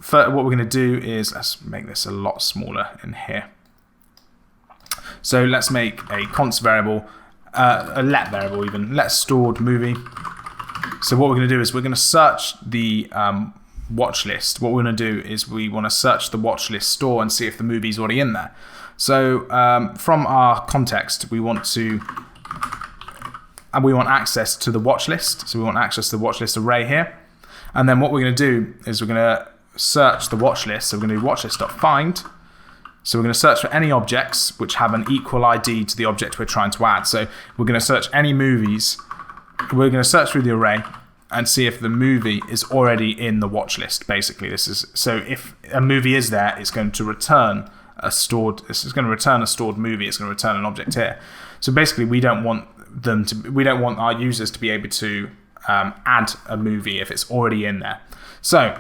what we're going to do is, let's make this a lot smaller in here. So let's make a const variable, a let variable even, let stored movie. So what we're going to do is we're going to search the watch list. What we're going to do is we want to search the watch list store and see if the movie's already in there. So from our context, we want access to the watch list. So we want access to the watch list array here. And then what we're going to do is we're going to search the watch list. So we're going to do watchlist.find. So we're going to search for any objects which have an equal ID to the object we're trying to add. So we're going to search any movies. We're going to search through the array and see if the movie is already in the watch list. Basically, so if a movie is there, it's going to return a stored movie. It's going to return an object here. So basically, we don't want our users to be able to add a movie if it's already in there. So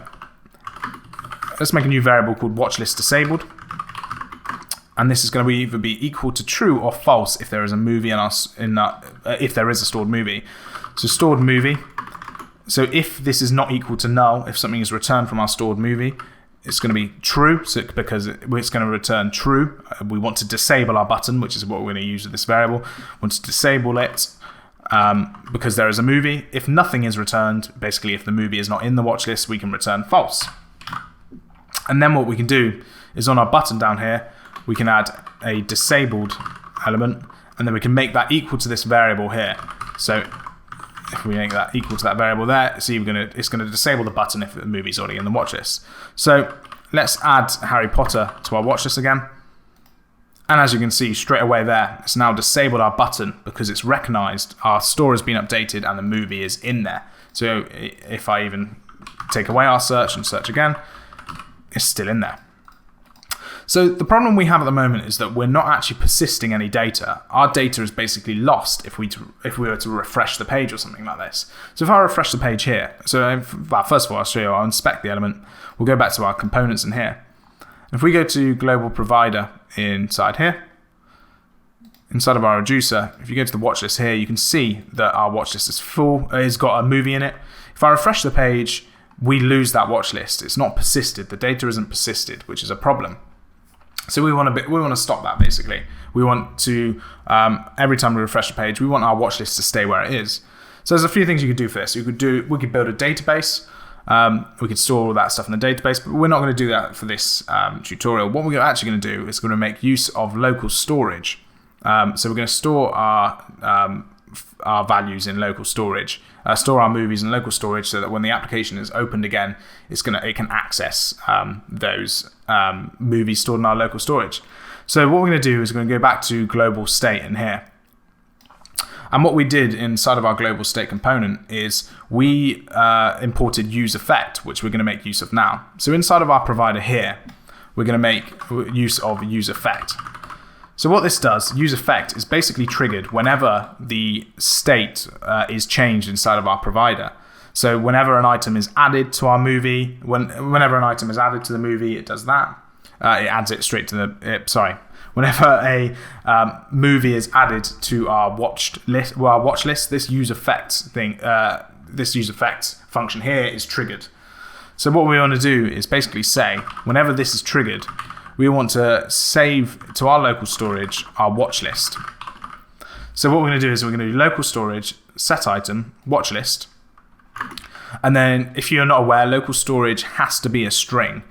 let's make a new variable called watchlistDisabled. And this is going to either be equal to true or false if there is a movie if there is a stored movie. So stored movie. So if this is not equal to null, if something is returned from our stored movie, it's going to be true, because it's going to return true. We want to disable our button, which is what we're going to use with this variable. We want to disable it because there is a movie. If nothing is returned, basically if the movie is not in the watch list, we can return false. And then what we can do is on our button down here, we can add a disabled element, and then we can make that equal to this variable here. So if we make that equal to that variable there, see it's going to disable the button if the movie's already in the watch list. So let's add Harry Potter to our watch list again. And as you can see straight away there, it's now disabled our button because it's recognized our store has been updated and the movie is in there. So if I even take away our search and search again, it's still in there. So the problem we have at the moment is that we're not actually persisting any data. Our data is basically lost if we were to refresh the page or something like this. So if I refresh the page here, first of all, I'll show you, I'll inspect the element. We'll go back to our components in here. If we go to global provider inside here, inside of our reducer, if you go to the watch list here, you can see that our watch list is full. It's got a movie in it. If I refresh the page, we lose that watch list. It's not persisted. The data isn't persisted, which is a problem. So we want to stop that basically. We want to every time we refresh the page, we want our watch list to stay where it is. So there's a few things you could do for this. We could build a database We could store all that stuff in the database, but we're not going to do that for this tutorial. What we're actually going to do is going to make use of local storage. So we're going to store our values in local storage, store our movies in local storage, so that when the application is opened again, it can access those movies stored in our local storage. So what we're going to do is we're going to go back to global state in here. And what we did inside of our global state component is we imported useEffect, which we're going to make use of now. So inside of our provider here, we're going to make use of useEffect. So what this does, useEffect, is basically triggered whenever the state is changed inside of our provider. So whenever an item is added to our movie, whenever an item is added to the movie, it does that. It adds it straight to the. Whenever a movie is added to our watch list, this useEffect thing, this useEffect function here is triggered. So what we want to do is basically say, whenever this is triggered, we want to save to our local storage our watch list. So what we're going to do is we're going to do local storage, set item, watch list. And then if you're not aware, local storage has to be a string.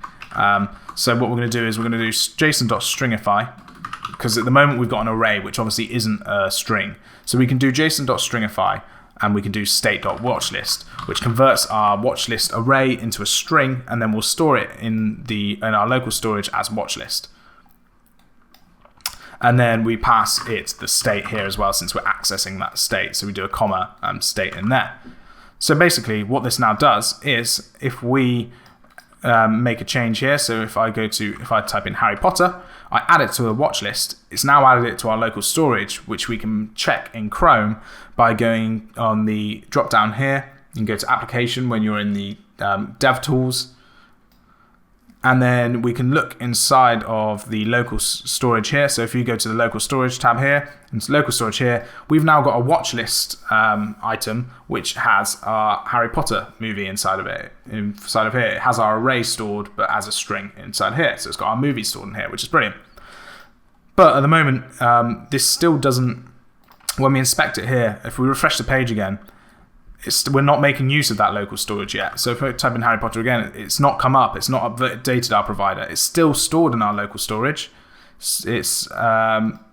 So what we're going to do is we're going to do json.stringify, because at the moment we've got an array, which obviously isn't a string. So we can do json.stringify, and we can do state.watchlist, which converts our watchlist array into a string, and then we'll store it in our local storage as watchlist. And then we pass it the state here as well, since we're accessing that state. So we do a comma state in there. So basically what this now does is if we make a change here, so if I type in Harry Potter, I add it to the watch list, it's now added it to our local storage, which we can check in Chrome by going on the drop down here. You can go to application when you're in the DevTools, and then we can look inside of the local storage here. So if you go to the local storage tab here, into local storage here, we've now got a watch list item which has our Harry Potter movie inside of it. Inside of here, it has our array stored, but as a string inside here. So it's got our movie stored in here, which is brilliant. But at the moment, this still doesn't. When we inspect it here, if we refresh the page again, we're not making use of that local storage yet. So if I type in Harry Potter again, it's not come up. It's not updated our provider. It's still stored in our local storage. It's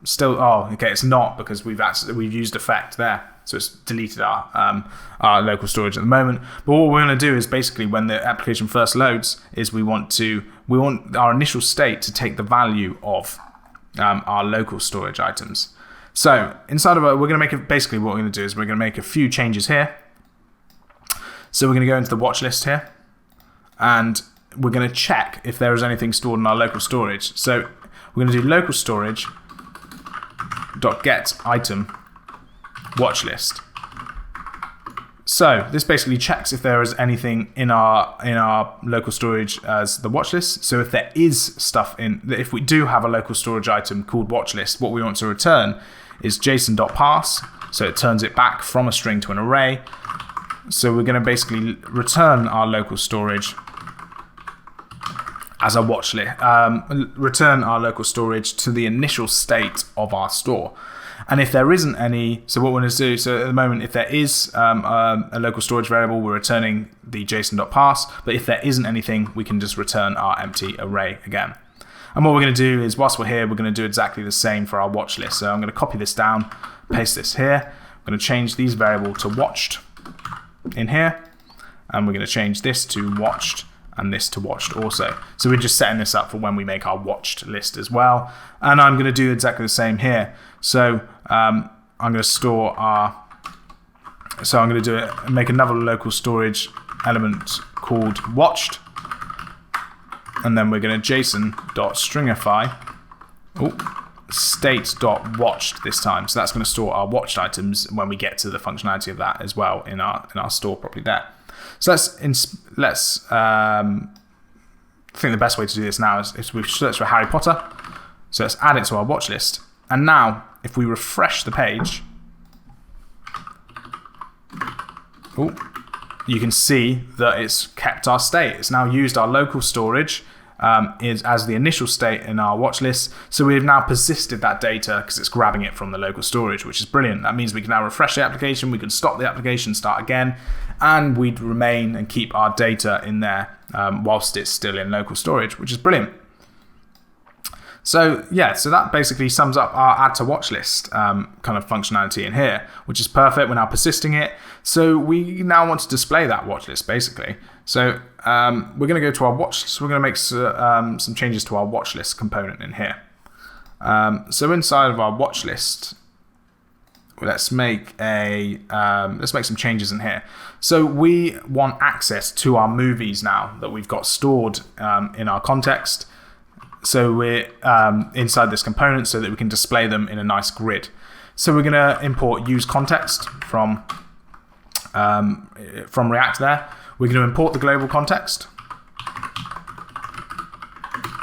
still, it's not, because we've used effect there. So it's deleted our local storage at the moment. But what we're going to do is basically when the application first loads is we want our initial state to take the value of our local storage items. So inside of we're going to make it, basically what we're going to do is we're going to make a few changes here. So we're going to go into the watch list here, and we're going to check if there is anything stored in our local storage. So we're going to do local storage .get item watch list. So this basically checks if there is anything in our local storage as the watch list. So if there is stuff if we do have a local storage item called watch list, what we want to return is json.parse. So it turns it back from a string to an array. So we're going to basically return our local storage as a watch list, return our local storage to the initial state of our store. And if there isn't any, so what we're going to do, so at the moment, if there is a local storage variable, we're returning the json.parse. But if there isn't anything, we can just return our empty array again. And what we're going to do is, whilst we're here, we're going to do exactly the same for our watch list. So I'm going to copy this down, paste this here. I'm going to change these variable to watched in here, and we're going to change this to watched and this to watched also. So we're just setting this up for when we make our watched list as well. And I'm going to do exactly the same here. So I'm going to store I'm going to make another local storage element called watched, and then we're going to json.stringify state.watched this time. So that's going to store our watched items when we get to the functionality of that as well in our store properly there. So let's I think the best way to do this now is we've searched for Harry Potter. So let's add it to our watch list. And now if we refresh the page, you can see that it's kept our state. It's now used our local storage is as the initial state in our watch list. So we've now persisted that data because it's grabbing it from the local storage, which is brilliant. That means we can now refresh the application, we can stop the application, start again, and we'd remain and keep our data in there whilst it's still in local storage, which is brilliant. So yeah, so that basically sums up our add to watch list kind of functionality in here, which is perfect. We're now persisting it. So we now want to display that watch list basically. So we're going to go to our watch list. We're going to make some changes to our watch list component in here. So inside of our watch list, let's make some changes in here. So we want access to our movies now that we've got stored in our context. So we're inside this component so that we can display them in a nice grid. So we're going to import use context from React there. We're going to import the global context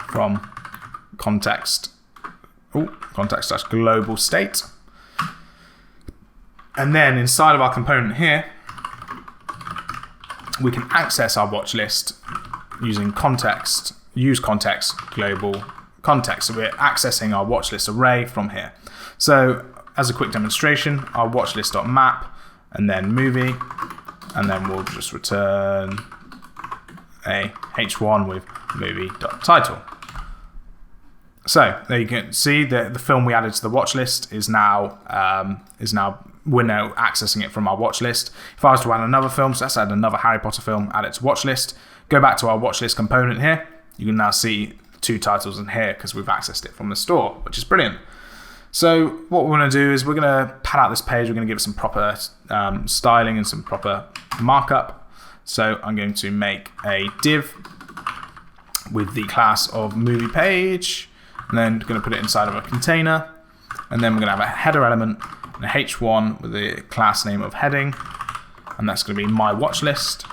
from context/global state. And then inside of our component here, we can access our watch list using use context global context. So we're accessing our watch list array from here. So as a quick demonstration, our watch list.map and then movie, and then we'll just return a h1 with movie.title. So there you can see that the film we added to the watch list is now we're now accessing it from our watch list. If I was to add another film, so let's add another Harry Potter film, add it to watch list, go back to our watch list component here, you can now see 2 titles in here because we've accessed it from the store, which is brilliant. So what we're going to do is we're going to pad out this page. We're going to give it some proper styling and some proper markup. So I'm going to make a div with the class of movie page, and then going to put it inside of a container, and then we're going to have a header element and a h1 with the class name of heading, and that's going to be my watch list.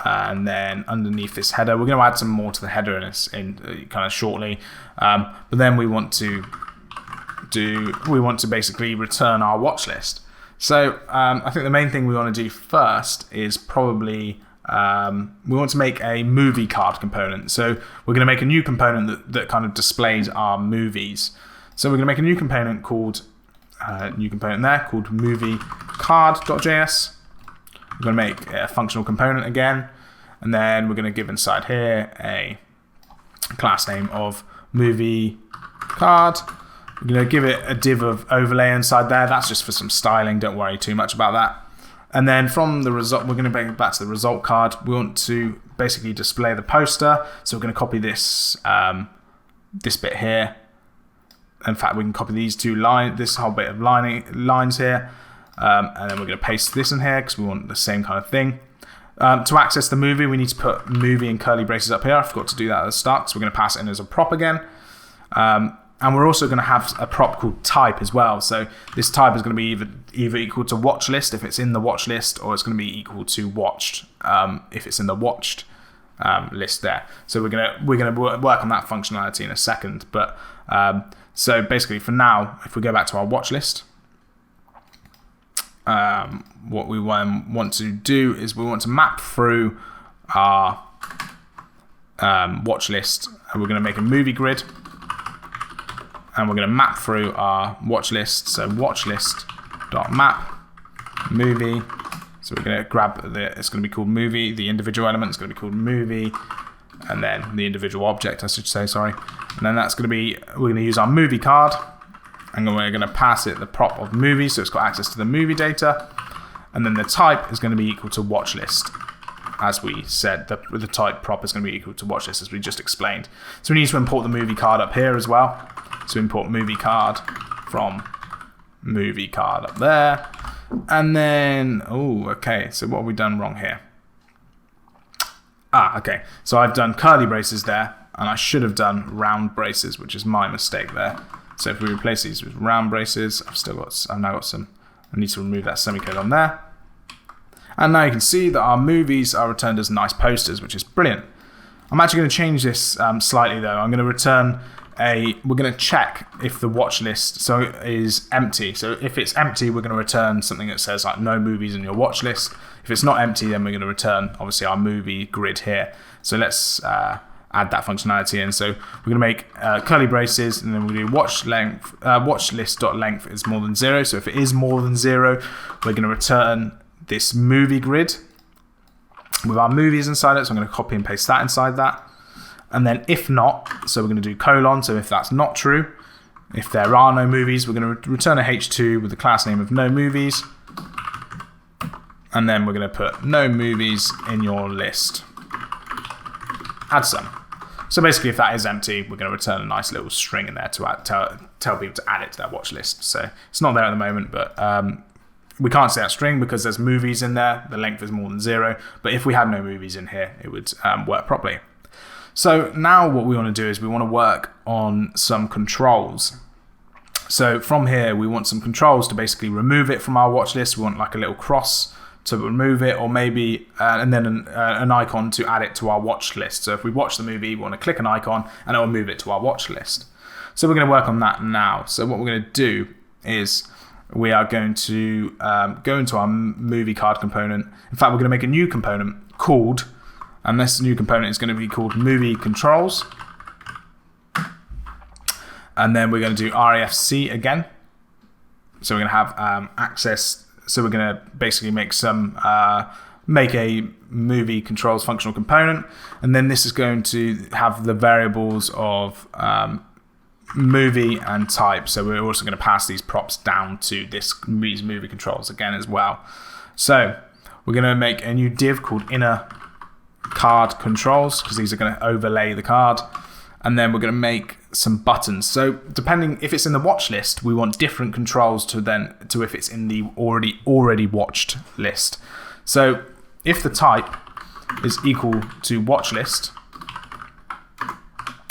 And then underneath this header, we're going to add some more to the header in kind of shortly. But then we want to basically return our watch list. So I think the main thing we want to do first is probably we want to make a movie card component. So we're going to make a new component that kind of displays our movies. So we're going to make a new component called movie card.js. We're going to make a functional component again, and then we're going to give inside here a class name of movie card. We're going to give it a div of overlay inside there. That's just for some styling. Don't worry too much about that. And then from the result, we're going to bring it back to the result card. We want to basically display the poster. So we're going to copy this this bit here. In fact, we can copy these this whole bit of lines here. And then we're going to paste this in here because we want the same kind of thing. To access the movie, we need to put movie in curly braces up here. I forgot to do that at the start, so we're going to pass it in as a prop again. And we're also going to have a prop called type as well. So this type is going to be either equal to watch list if it's in the watch list, or it's going to be equal to watched if it's in the watched list there. So we're going to work on that functionality in a second. But so basically for now, if we go back to our watch list, what we want to do is we want to map through our watch list, and we're going to make a movie grid, and we're going to map through our watch list. So watch list.map movie. So we're going to grab it's going to be called movie. The individual element is going to be called movie, and then the individual object, I should say, sorry. And then that's going to be, we're going to use our movie card, and we're going to pass it the prop of movie, so it's got access to the movie data. And then the type is going to be equal to watch list. As we said, the type prop is going to be equal to watch list, as we just explained. So we need to import the movie card up here as well. So import movie card from movie card up there. And then, okay, so what have we done wrong here? Okay, so I've done curly braces there, and I should have done round braces, which is my mistake there. So if we replace these with round braces, I've now got some, I need to remove that semicolon there. And now you can see that our movies are returned as nice posters, which is brilliant. I'm actually going to change this slightly though. I'm going to return we're going to check if the watch list is empty. So if it's empty, we're going to return something that says like no movies in your watch list. If it's not empty, then we're going to return obviously our movie grid here. So let's add that functionality in. So we're going to make curly braces, and then we're going to do watch list.length is more than 0. So if it is more than 0, we're going to return this movie grid with our movies inside it. So I'm going to copy and paste that inside that. And then if not, so we're going to do colon. So if that's not true, if there are no movies, we're going to return a H2 with the class name of no movies. And then we're going to put no movies in your list. Add some. So basically, if that is empty, we're going to return a nice little string in there to tell people to add it to their watch list. So it's not there at the moment, but we can't say that string because there's movies in there. The length is more than 0. But if we had no movies in here, it would work properly. So now what we want to do is we want to work on some controls. So from here, we want some controls to basically remove it from our watch list. We want like a little cross to remove it, or maybe and then an icon to add it to our watch list. So if we watch the movie, we want to click an icon and it will move it to our watch list. So we're going to work on that now. So what we're going to do is we are going to go into our movie card component. In fact, we're going to make a new component called, and this new component is going to be called movie controls. And then we're going to do REFC again. So we're going to have access. So we're going to basically make a movie controls functional component, and then this is going to have the variables of movie and type. So we're also going to pass these props down to these movie controls again as well. So we're going to make a new div called inner card controls, because these are going to overlay the card. And then we're going to make some buttons. So depending if it's in the watch list, we want different controls to if it's in the already watched list. So if the type is equal to watch list,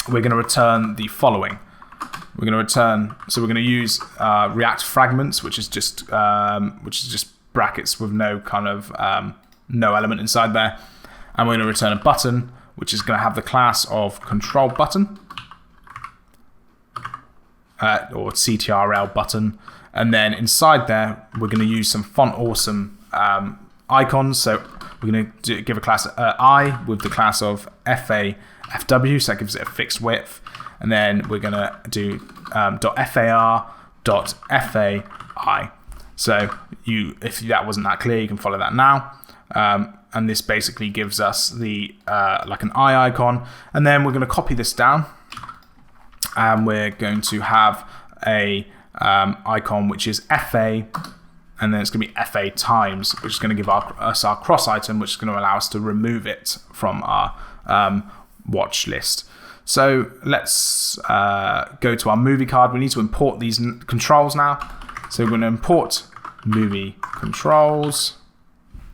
we're going to return the following. We're going to use React fragments, which is just brackets with no kind of no element inside there, and we're going to return a button, which is going to have the class of control button or CTRL button. And then inside there, we're going to use some font awesome icons. So we're going to give a class I with the class of FAFW, so that gives it a fixed width. And then we're going to do .far.fai. So if that wasn't that clear, you can follow that now. And this basically gives us the like an eye icon, and then we're going to copy this down, and we're going to have a icon which is FA, and then it's going to be FA times, which is going to give us our cross item, which is going to allow us to remove it from our watch list. So let's go to our movie card. We need to import these controls now. So we're going to import movie controls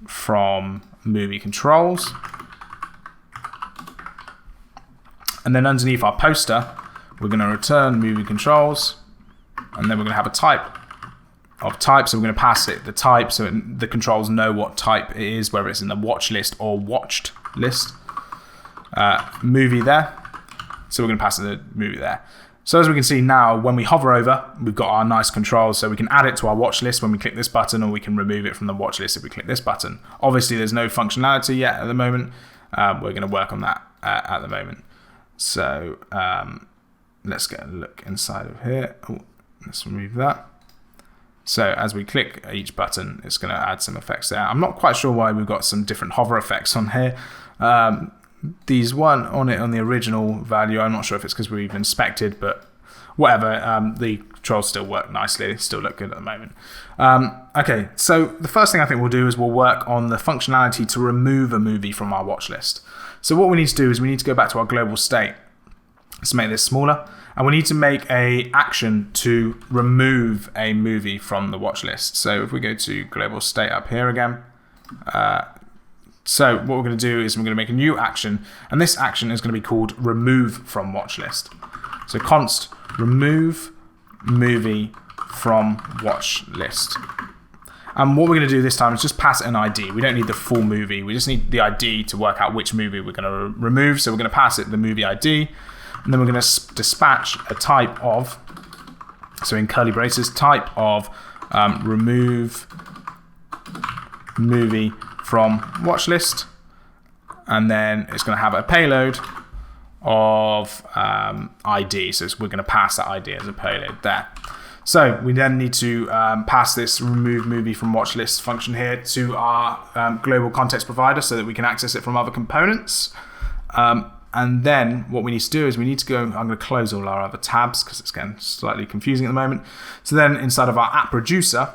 from movie controls, and then underneath our poster we're going to return movie controls, and then we're going to have a type of type. So we're going to pass it the type so the controls know what type it is, whether it's in the watch list or watched list. Movie there, so we're going to pass the movie there. So as we can see now, when we hover over, we've got our nice controls, so we can add it to our watch list when we click this button, or we can remove it from the watch list if we click this button. Obviously, there's no functionality yet at the moment. We're going to work on that at the moment. So let's get a look inside of here. Oh, let's remove that. So as we click each button, it's going to add some effects there. I'm not quite sure why we've got some different hover effects on here. These weren't on it on the original value. I'm not sure if it's because we've inspected, but whatever. The controls still work nicely. They still look good at the moment. Okay, so the first thing I think we'll do is we'll work on the functionality to remove a movie from our watch list. So what we need to do is we need to go back to our global state. Let's make this smaller. And we need to make a action to remove a movie from the watch list. So if we go to global state up here again, so what we're going to do is we're going to make a new action, and this action is going to be called remove from watch list. So const remove movie from watch list. And what we're going to do this time is just pass it an ID. We don't need the full movie. We just need the ID to work out which movie we're going to remove. So we're going to pass it the movie ID. And then we're going to dispatch a type of, so in curly braces, type of remove movie from watch list. And then it's going to have a payload of ID. So we're going to pass that ID as a payload there. So we then need to pass this remove movie from watch list function here to our global context provider so that we can access it from other components. And then what we need to do is we need to go, I'm going to close all our other tabs because it's getting slightly confusing at the moment. So then inside of our app reducer,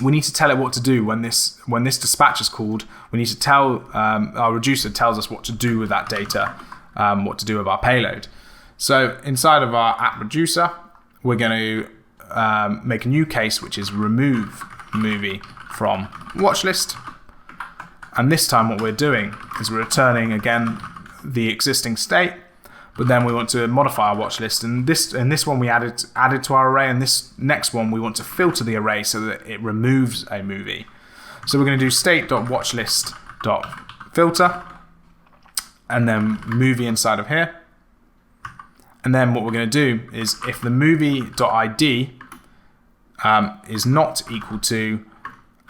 we need to tell it what to do when this dispatch is called. We need to tell, our reducer tells us what to do with that data, what to do with our payload. So inside of our app reducer, we're going to make a new case, which is remove movie from watch list. And this time what we're doing is we're returning again the existing state, but then we want to modify our watch list. And this one we added to our array, and this next one we want to filter the array so that it removes a movie. So we're going to do state.watchlist.filter and then movie inside of here. And then what we're going to do is if the movie.id is not equal to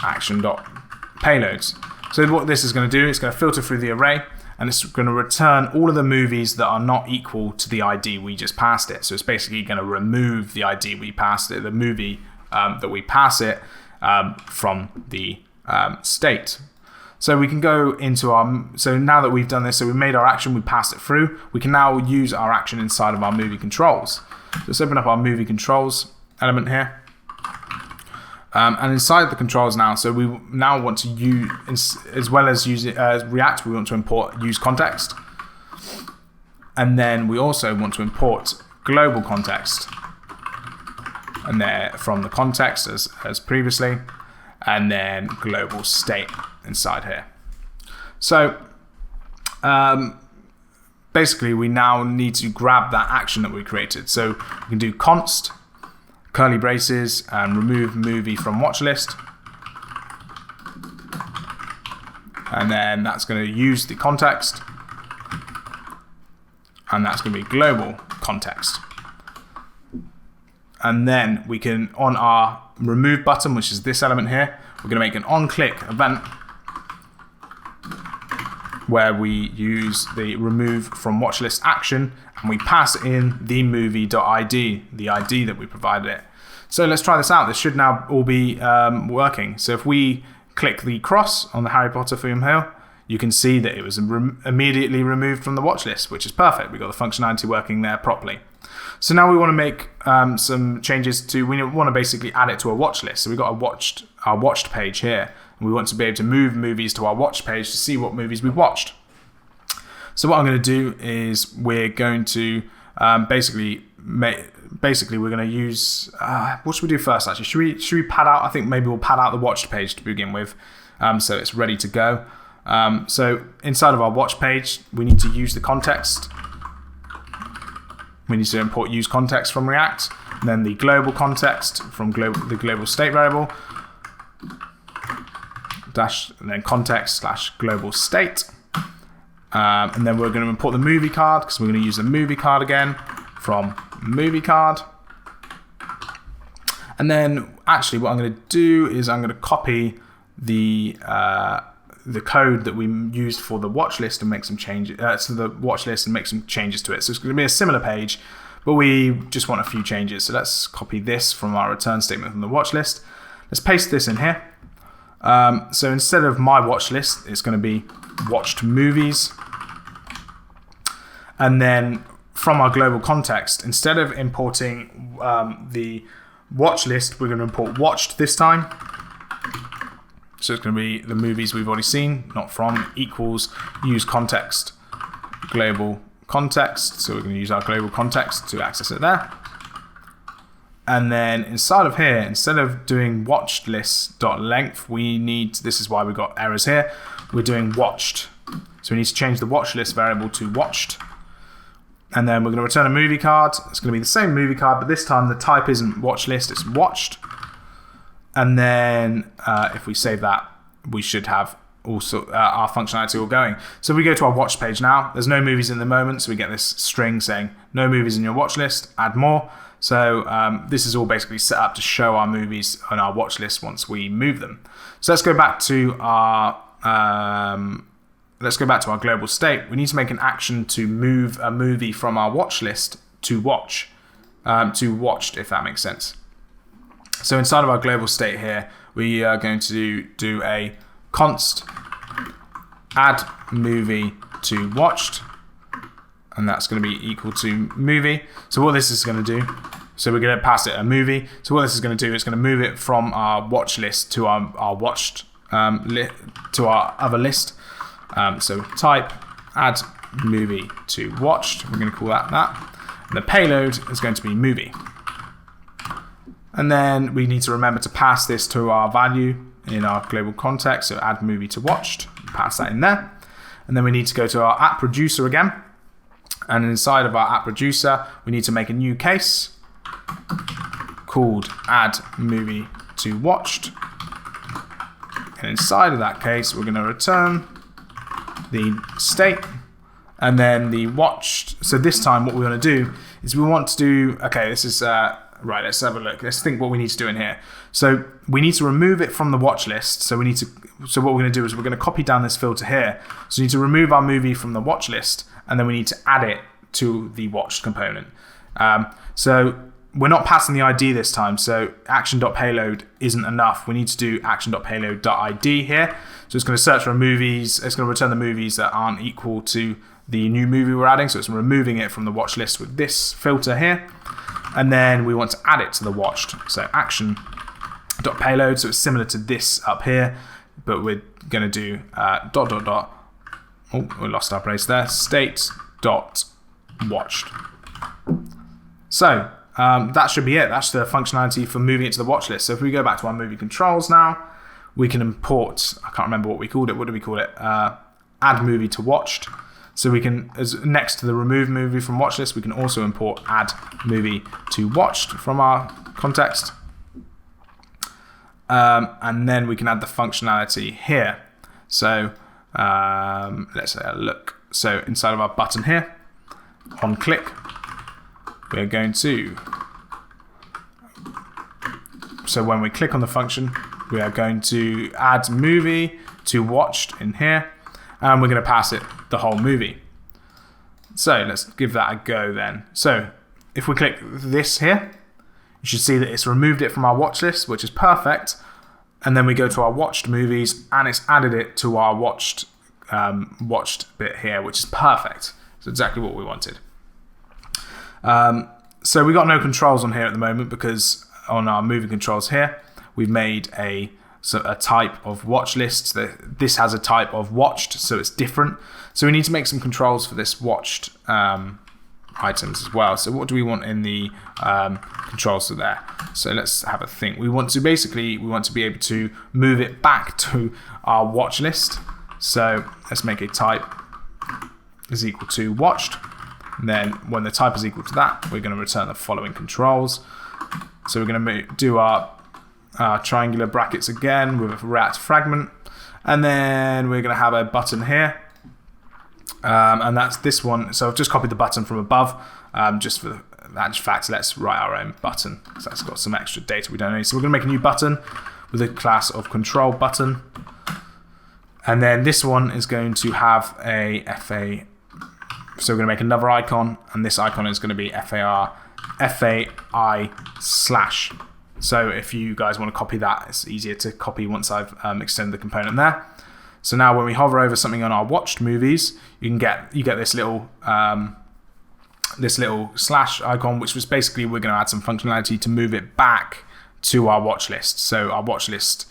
action.payloads. So what this is going to do, it's going to filter through the array, and it's going to return all of the movies that are not equal to the ID we just passed it. So it's basically going to remove the ID we passed it, the movie that we pass it from the state. So we can go into our, so now that we've done this, so we made our action, we passed it through, we can now use our action inside of our movie controls. So let's open up our movie controls element here. And inside the controls now, so we now want to use, as well as use React, we want to import use context. And then we also want to import global context. And there from the context as previously, and then global state inside here. So basically we now need to grab that action that we created. So we can do const curly braces and remove movie from watch list, and then that's going to use the context, and that's going to be global context. And then we can, on our remove button, which is this element here, we're going to make an on-click event where we use the remove from watch list action, and we pass in the movie.id, the ID that we provided it. So let's try this out. This should now all be working. So if we click the cross on the Harry Potter film here, you can see that it was immediately removed from the watch list, which is perfect. We've got the functionality working there properly. So now we want to make some changes to, we want to basically add it to a watch list. So we've got our watched page here, and we want to be able to move movies to our watched page to see what movies we've watched. So what I'm going to do is we're going to basically we're going to use, what should we do first actually? Should we pad out, I think maybe we'll pad out the watched page to begin with, so it's ready to go. So inside of our watch page, we need to use the context. We need to import use context from React, and then the global context from the global state variable, and then context / global state. And then we're going to import the movie card because we're going to use the movie card again from movie card. And then actually what I'm going to do is I'm going to copy the code that we used for the watch list and make some changes to the watch list and make some changes to it. So it's going to be a similar page, but we just want a few changes. So let's copy this from our return statement from the watch list. Let's paste this in here. So instead of my watch list, it's going to be watched movies. And then from our global context, instead of importing the watch list, we're going to import watched this time. So it's going to be the movies we've already seen, not from, equals use context, global context. So we're going to use our global context to access it there. And then inside of here, instead of doing watched list.length, we need, this is why we got errors here, we're doing watched. So we need to change the watch list variable to watched. And then we're going to return a movie card. It's going to be the same movie card, but this time the type isn't watch list, it's watched. And then if we save that, we should have also our functionality all going. So if we go to our watch page now, there's no movies in the moment, so we get this string saying no movies in your watch list, add more. So this is all basically set up to show our movies on our watch list once we move them. So let's go back to our global state. We need to make an action to move a movie from our watch list to watched, if that makes sense. So inside of our global state here, we are going to do a const add movie to watched, and that's going to be equal to movie. So what this is going to do, so we're going to pass it a movie. So what this is going to do is going to move it from our watch list to our watched to our other list. So type add movie to watched. We're going to call that. And the payload is going to be movie. And then we need to remember to pass this to our value in our global context. So add movie to watched, pass that in there. And then we need to go to our app producer again. And inside of our app producer, we need to make a new case called add movie to watched. And inside of that case, we're going to return the state and then the watched. So this time what we want to do is we want to do, okay, this is, right, let's have a look. Let's think what we need to do in here. So we need to remove it from the watch list. So what we're going to do is we're going to copy down this filter here. So we need to remove our movie from the watch list, and then we need to add it to the watched component. So we're not passing the ID this time. So action.payload isn't enough. We need to do action.payload.id here. So it's going to search for movies. It's going to return the movies that aren't equal to the new movie we're adding. So it's removing it from the watch list with this filter here. And then we want to add it to the watched. So action.payload. So it's similar to this up here, but we're going to do ... Oh, we lost our place there. State.watched. So that should be it. That's the functionality for moving it to the watch list. So if we go back to our movie controls now, we can import, I can't remember what we called it. What do we call it? Add movie to watched. So we can, as next to the remove movie from watch list, we can also import add movie to watched from our context. And then we can add the functionality here. So let's say a look. So inside of our button here, on click, we're going to, so when we click on the function, we are going to add movie to watched in here, and we're going to pass it the whole movie. So let's give that a go then. So if we click this here, you should see that it's removed it from our watch list, which is perfect. And then we go to our watched movies, and it's added it to our watched bit here, which is perfect. It's exactly what we wanted. So we got no controls on here at the moment because on our movie controls here, we've made a type of watch list. This has a type of watched, so it's different. So we need to make some controls for this watched items as well. So what do we want in the controls for there? So let's have a think. We want to be able to move it back to our watch list. So let's make a type is equal to watched. And then when the type is equal to that, we're going to return the following controls. So we're going to do our triangular brackets again with a React fragment. And then we're going to have a button here. And that's this one. So I've just copied the button from above. Just for that fact, let's write our own button. So that's got some extra data we don't need. So we're going to make a new button with a class of control button. And then this one is going to have a FA. So we're going to make another icon, and this icon is going to be FAI/. So if you guys want to copy that, it's easier to copy once I've extended the component there. So now when we hover over something on our watched movies, you get this little slash icon, which was basically we're going to add some functionality to move it back to our watch list. So our watch list,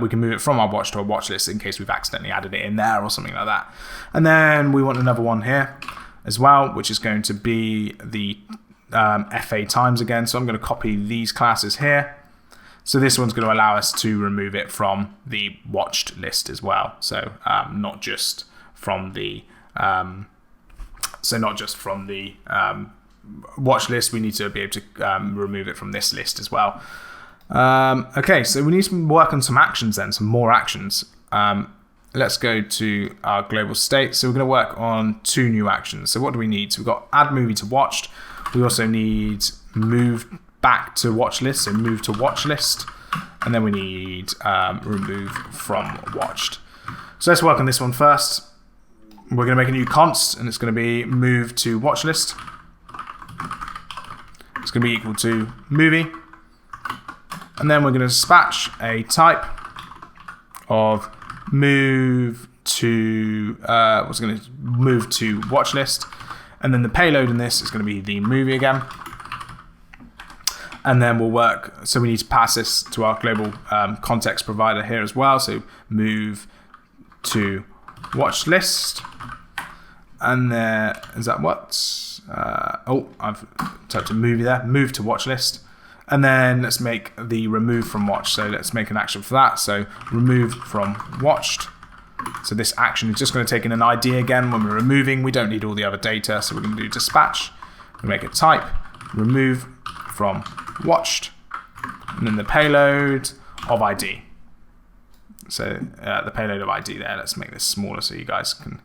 we can move it from our watch to our watch list in case we've accidentally added it in there or something like that. And then we want another one here as well, which is going to be the FA times again. So I'm going to copy these classes here. So this one's going to allow us to remove it from the watched list as well. So not just from the watch list, we need to be able to remove it from this list as well. Okay, so we need to work on some actions then, some more actions. let's go to our global state. So we're going to work on 2 new actions. So what do we need? So we've got add movie to watched. We also need move back to watch list. So move to watch list. And then we need remove from watched. So let's work on this one first. We're going to make a new const, and it's going to be move to watch list. It's going to be equal to movie. And then we're going to dispatch a type of move to move to watch list. And then the payload in this is going to be the movie again. And then we'll work, so we need to pass this to our global context provider here as well. So move to watch list. And there, is that what? I've typed a movie there. Move to watch list. And then let's make the remove from watch. So let's make an action for that. So remove from watched. So this action is just going to take in an ID again when we're removing. We don't need all the other data. So we're going to do dispatch. We'll make a type, remove from watched, and then the payload of ID. So the payload of ID there, let's make this smaller so you guys can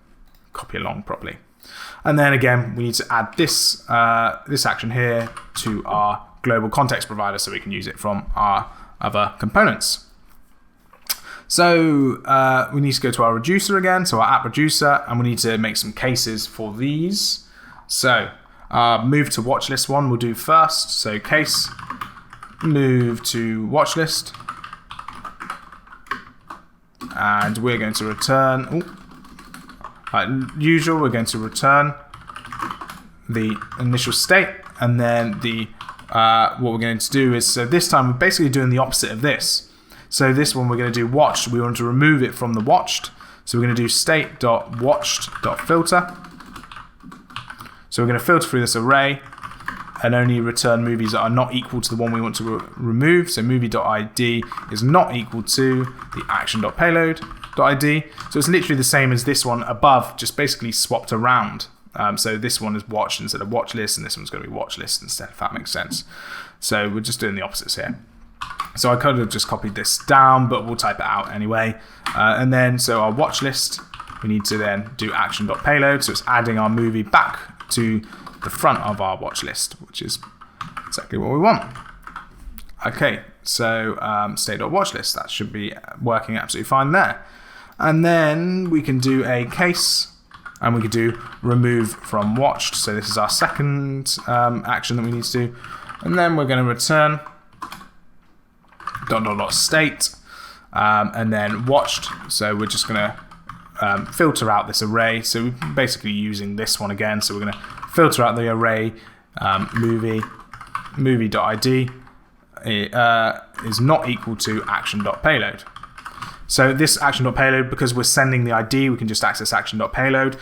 copy along properly. And then again, we need to add this this action here to our global context provider so we can use it from our other components. So we need to go to our reducer again, so our app reducer, and we need to make some cases for these. So move to watch list one we'll do first. So case move to watch list, and we're going to return, like usual, we're going to return the initial state, and then the what we're going to do is, so this time we're basically doing the opposite of this. So this one we're going to do watched. We want to remove it from the watched, so we're going to do state.watched.filter. So we're going to filter through this array and only return movies that are not equal to the one we want to remove. So movie.id is not equal to the action.payload.id. So it's literally the same as this one above, just basically swapped around. So this one is watched instead of watch list, and this one's going to be watch list instead, if that makes sense. So we're just doing the opposites here. So I could have just copied this down, but we'll type it out anyway. And then, so our watch list, we need to then do action.payload. So it's adding our movie back to the front of our watch list, which is exactly what we want. Okay, so state.watchlist, that should be working absolutely fine there. And then we can do a case, and we could do remove from watched. So this is our second action that we need to do. And then we're going to return .state, and then watched. So we're just going to filter out this array. So we're basically using this one again. So we're going to filter out the array movie.id is not equal to action.payload. So this action.payload, because we're sending the ID, we can just access action.payload.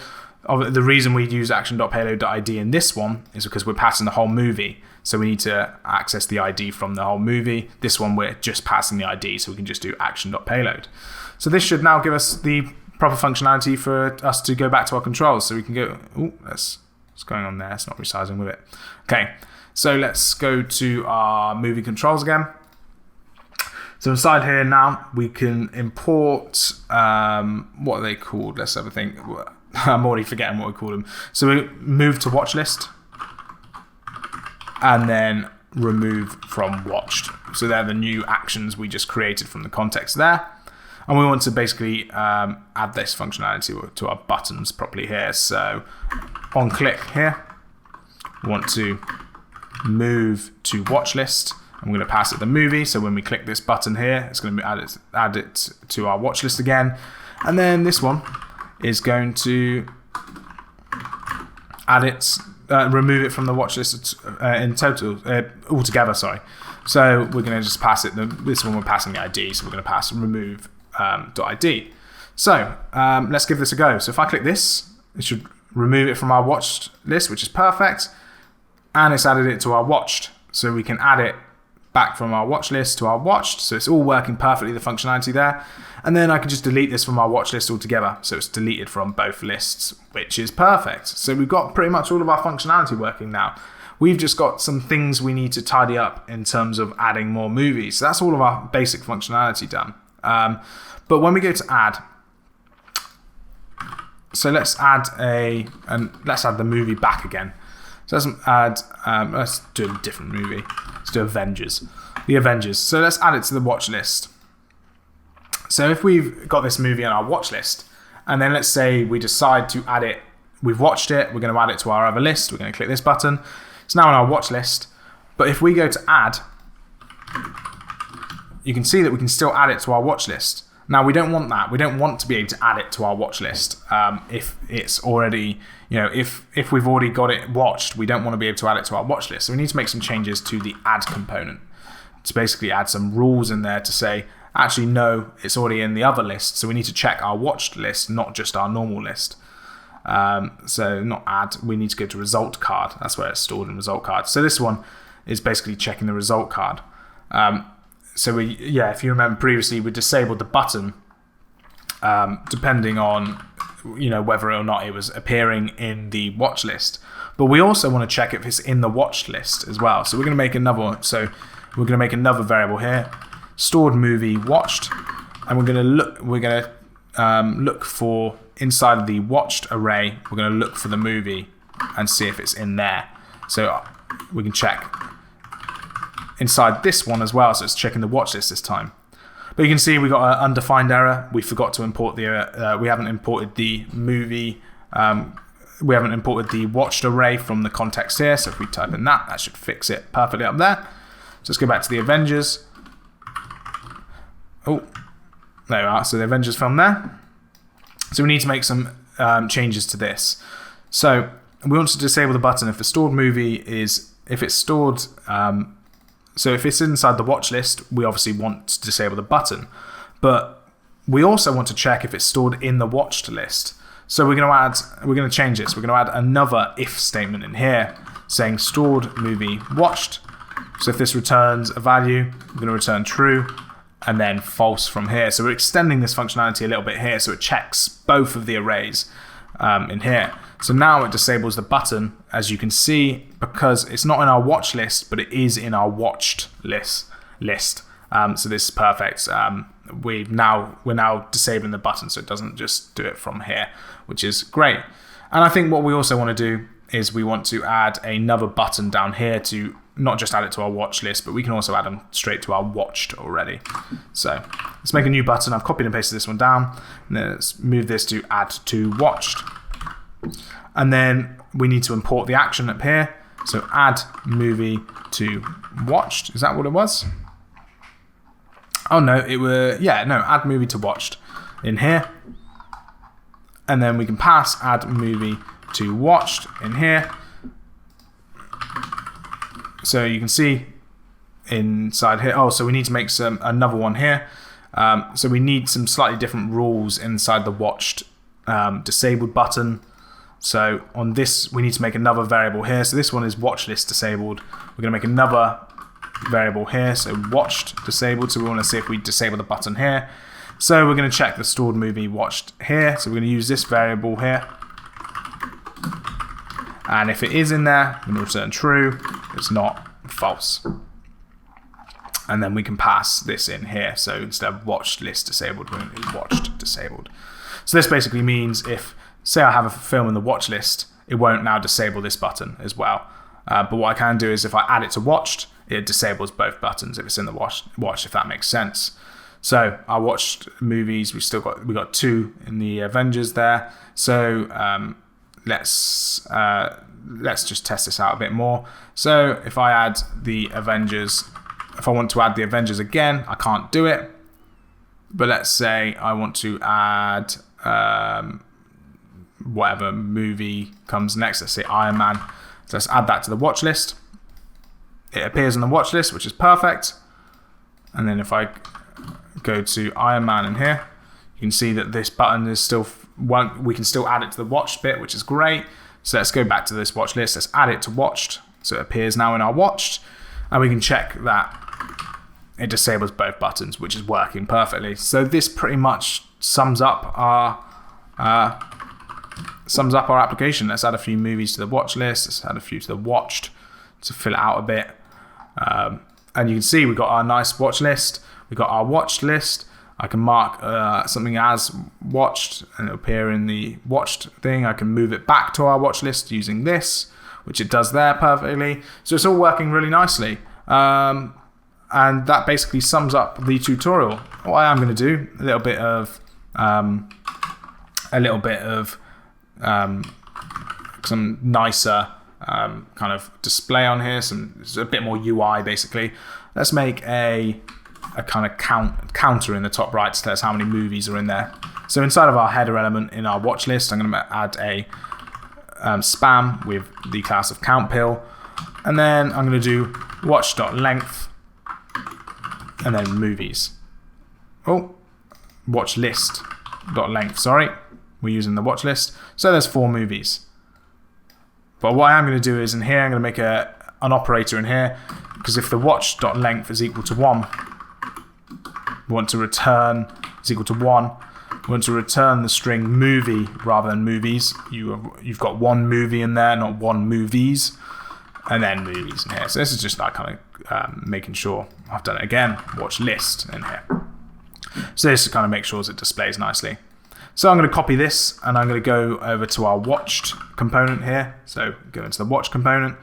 The reason we use action.payload.id in this one is because we're passing the whole movie. So we need to access the ID from the whole movie. This one, we're just passing the ID, so we can just do action.payload. So this should now give us the proper functionality for us to go back to our controls. So we can go, what's going on there? It's not resizing with it. Okay, so let's go to our movie controls again. So inside here now, we can import, what are they called? Let's have a think. I'm already forgetting what we call them. So we move to watch list, and then remove from watched. So they're the new actions we just created from the context there. And we want to basically add this functionality to our buttons properly here. So on click here, we want to move to watch list. I'm going to pass it the movie. So when we click this button here, it's going to add it to our watch list again. And then this one is going to add it, remove it from the watch list in total, altogether, sorry. So we're going to just pass it, this one we're passing the ID, so we're going to pass remove .id. So let's give this a go. So if I click this, it should remove it from our watched list, which is perfect. And it's added it to our watched. So we can add it back from our watch list to our watched. So it's all working perfectly, the functionality there. And then I can just delete this from our watch list altogether. So it's deleted from both lists, which is perfect. So we've got pretty much all of our functionality working now. We've just got some things we need to tidy up in terms of adding more movies. So that's all of our basic functionality done. But when we go to add, So let's add the movie back again. So let's do a different movie. Let's do Avengers. The Avengers. So let's add it to the watch list. So if we've got this movie on our watch list, and then let's say we decide to add it, we've watched it, we're going to add it to our other list, we're going to click this button. It's now on our watch list, but if we go to add, you can see that we can still add it to our watch list. Now we don't want that. We don't want to be able to add it to our watch list if it's already, if we've already got it watched, we don't want to be able to add it to our watch list. So we need to make some changes to the add component to basically add some rules in there to say, actually, no, it's already in the other list. So we need to check our watched list, not just our normal list. So not add, we need to go to result card. That's where it's stored in result card. So this one is basically checking the result card. So if you remember previously, we disabled the button depending on whether or not it was appearing in the watch list. But we also want to check if it's in the watched list as well. So we're going to make another one. So we're going to make another variable here, stored movie watched, and we're going to look for inside of the watched array. We're going to look for the movie and see if it's in there. So we can check inside this one as well. So it's checking the watch list this time. But you can see we got an undefined error. We forgot to import we haven't imported the movie. We haven't imported the watched array from the context here. So if we type in that should fix it perfectly up there. So let's go back to the Avengers. Oh, there we are. So the Avengers film there. So we need to make some changes to this. So we want to disable the button if the stored movie is, if it's stored, so if it's inside the watch list, we obviously want to disable the button. But we also want to check if it's stored in the watched list. So we're going to change this. We're going to add another if statement in here saying stored movie watched. So if this returns a value, we're going to return true and then false from here. So we're extending this functionality a little bit here so it checks both of the arrays in here. So now it disables the button, as you can see, because it's not in our watch list, but it is in our watched list. So this is perfect. We're now disabling the button so it doesn't just do it from here, which is great. And I think what we also want to do is we want to add another button down here to not just add it to our watch list, but we can also add them straight to our watched already. So let's make a new button. I've copied and pasted this one down. And then let's move this to add to watched. And then we need to import the action up here. So add movie to watched. Is that what it was? Oh no, add movie to watched in here. And then we can pass add movie to watched in here. So you can see inside here. Oh, so we need to make another one here. So we need some slightly different rules inside the watched disabled button. So on this, we need to make another variable here. So this one is watch list disabled. We're going to make another variable here. So watched disabled. So we want to see if we disable the button here. So we're going to check the stored movie watched here. So we're going to use this variable here. And if it is in there, we're going to return true. If it's not, false. And then we can pass this in here. So instead of watched list disabled, we're going to do watched disabled. So this basically means if, say I have a film in the watch list, it won't now disable this button as well. But what I can do is if I add it to watched, it disables both buttons if it's in the watched, if that makes sense. So our watched movies, we got 2 in the Avengers there. So let's just test this out a bit more. So if I add the Avengers, if I want to add the Avengers again, I can't do it. But let's say I want to add whatever movie comes next. Let's say Iron Man. So let's add that to the watch list. It appears on the watch list, which is perfect. And then if I go to Iron Man in here, you can see that this button is still we can still add it to the watched bit, which is great. So let's go back to this watch list. Let's add it to watched. So it appears now in our watched. And we can check that it disables both buttons, which is working perfectly. So this pretty much sums up our application. Let's add a few movies to the watch list. Let's add a few to the watched to fill it out a bit. And you can see we've got our nice watch list. We've got our watched list, I can mark something as watched and it'll appear in the watched thing. I can move it back to our watch list using this, which it does there perfectly. So it's all working really nicely. And that basically sums up the tutorial. What I am going to do, a little bit of some nicer kind of display on here, a bit more UI basically. Let's make a kind of counter in the top right to tell us how many movies are in there. So inside of our header element in our watch list, I'm going to add a spam with the class of countpill, and then I'm going to do watch.length and then movies. Watch list.length, sorry. We're using the watch list. So there's 4 movies. But what I am going to do is in here, I'm going to make an operator in here, because if the watch.length is equal to 1, we want to return is equal to 1. We want to return the string movie rather than movies. You've got 1 movie in there, not 1 movies, and then movies in here. So this is just like kind of making sure I've done it again. Watch list in here. So this kind of makes sure it displays nicely. So I'm going to copy this and I'm going to go over to our watched component here. So go into the watch component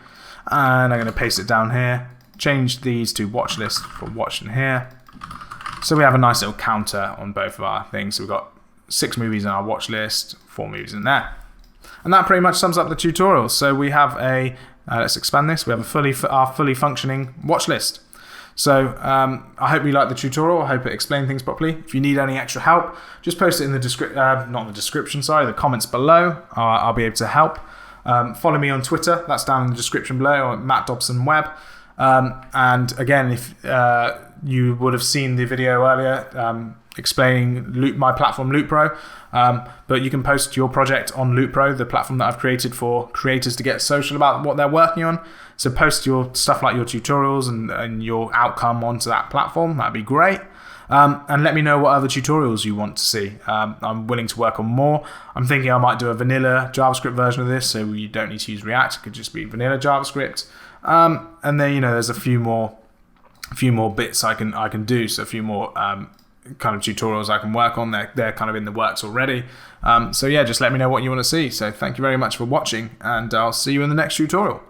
and I'm going to paste it down here. Change these to watch list from watched in here. So we have a nice little counter on both of our things. So we've got 6 movies in our watch list, 4 movies in there. And that pretty much sums up the tutorial. So we have let's expand this. We have our fully functioning watch list. So I hope you liked the tutorial. I hope it explained things properly. If you need any extra help, just post it in the the comments below. I'll be able to help. Follow me on Twitter. That's down in the description below, or Matt Dobson Web. And again, if you would have seen the video earlier explaining my platform LootPro, but you can post your project on LootPro, the platform that I've created for creators to get social about what they're working on. So post your stuff like your tutorials and your outcome onto that platform. That'd be great. And let me know what other tutorials you want to see. I'm willing to work on more. I'm thinking I might do a vanilla JavaScript version of this, so you don't need to use React. It could just be vanilla JavaScript. And then there's a few more bits I can do. So a few more kind of tutorials I can work on. They're kind of in the works already. So yeah, just let me know what you want to see. So thank you very much for watching, and I'll see you in the next tutorial.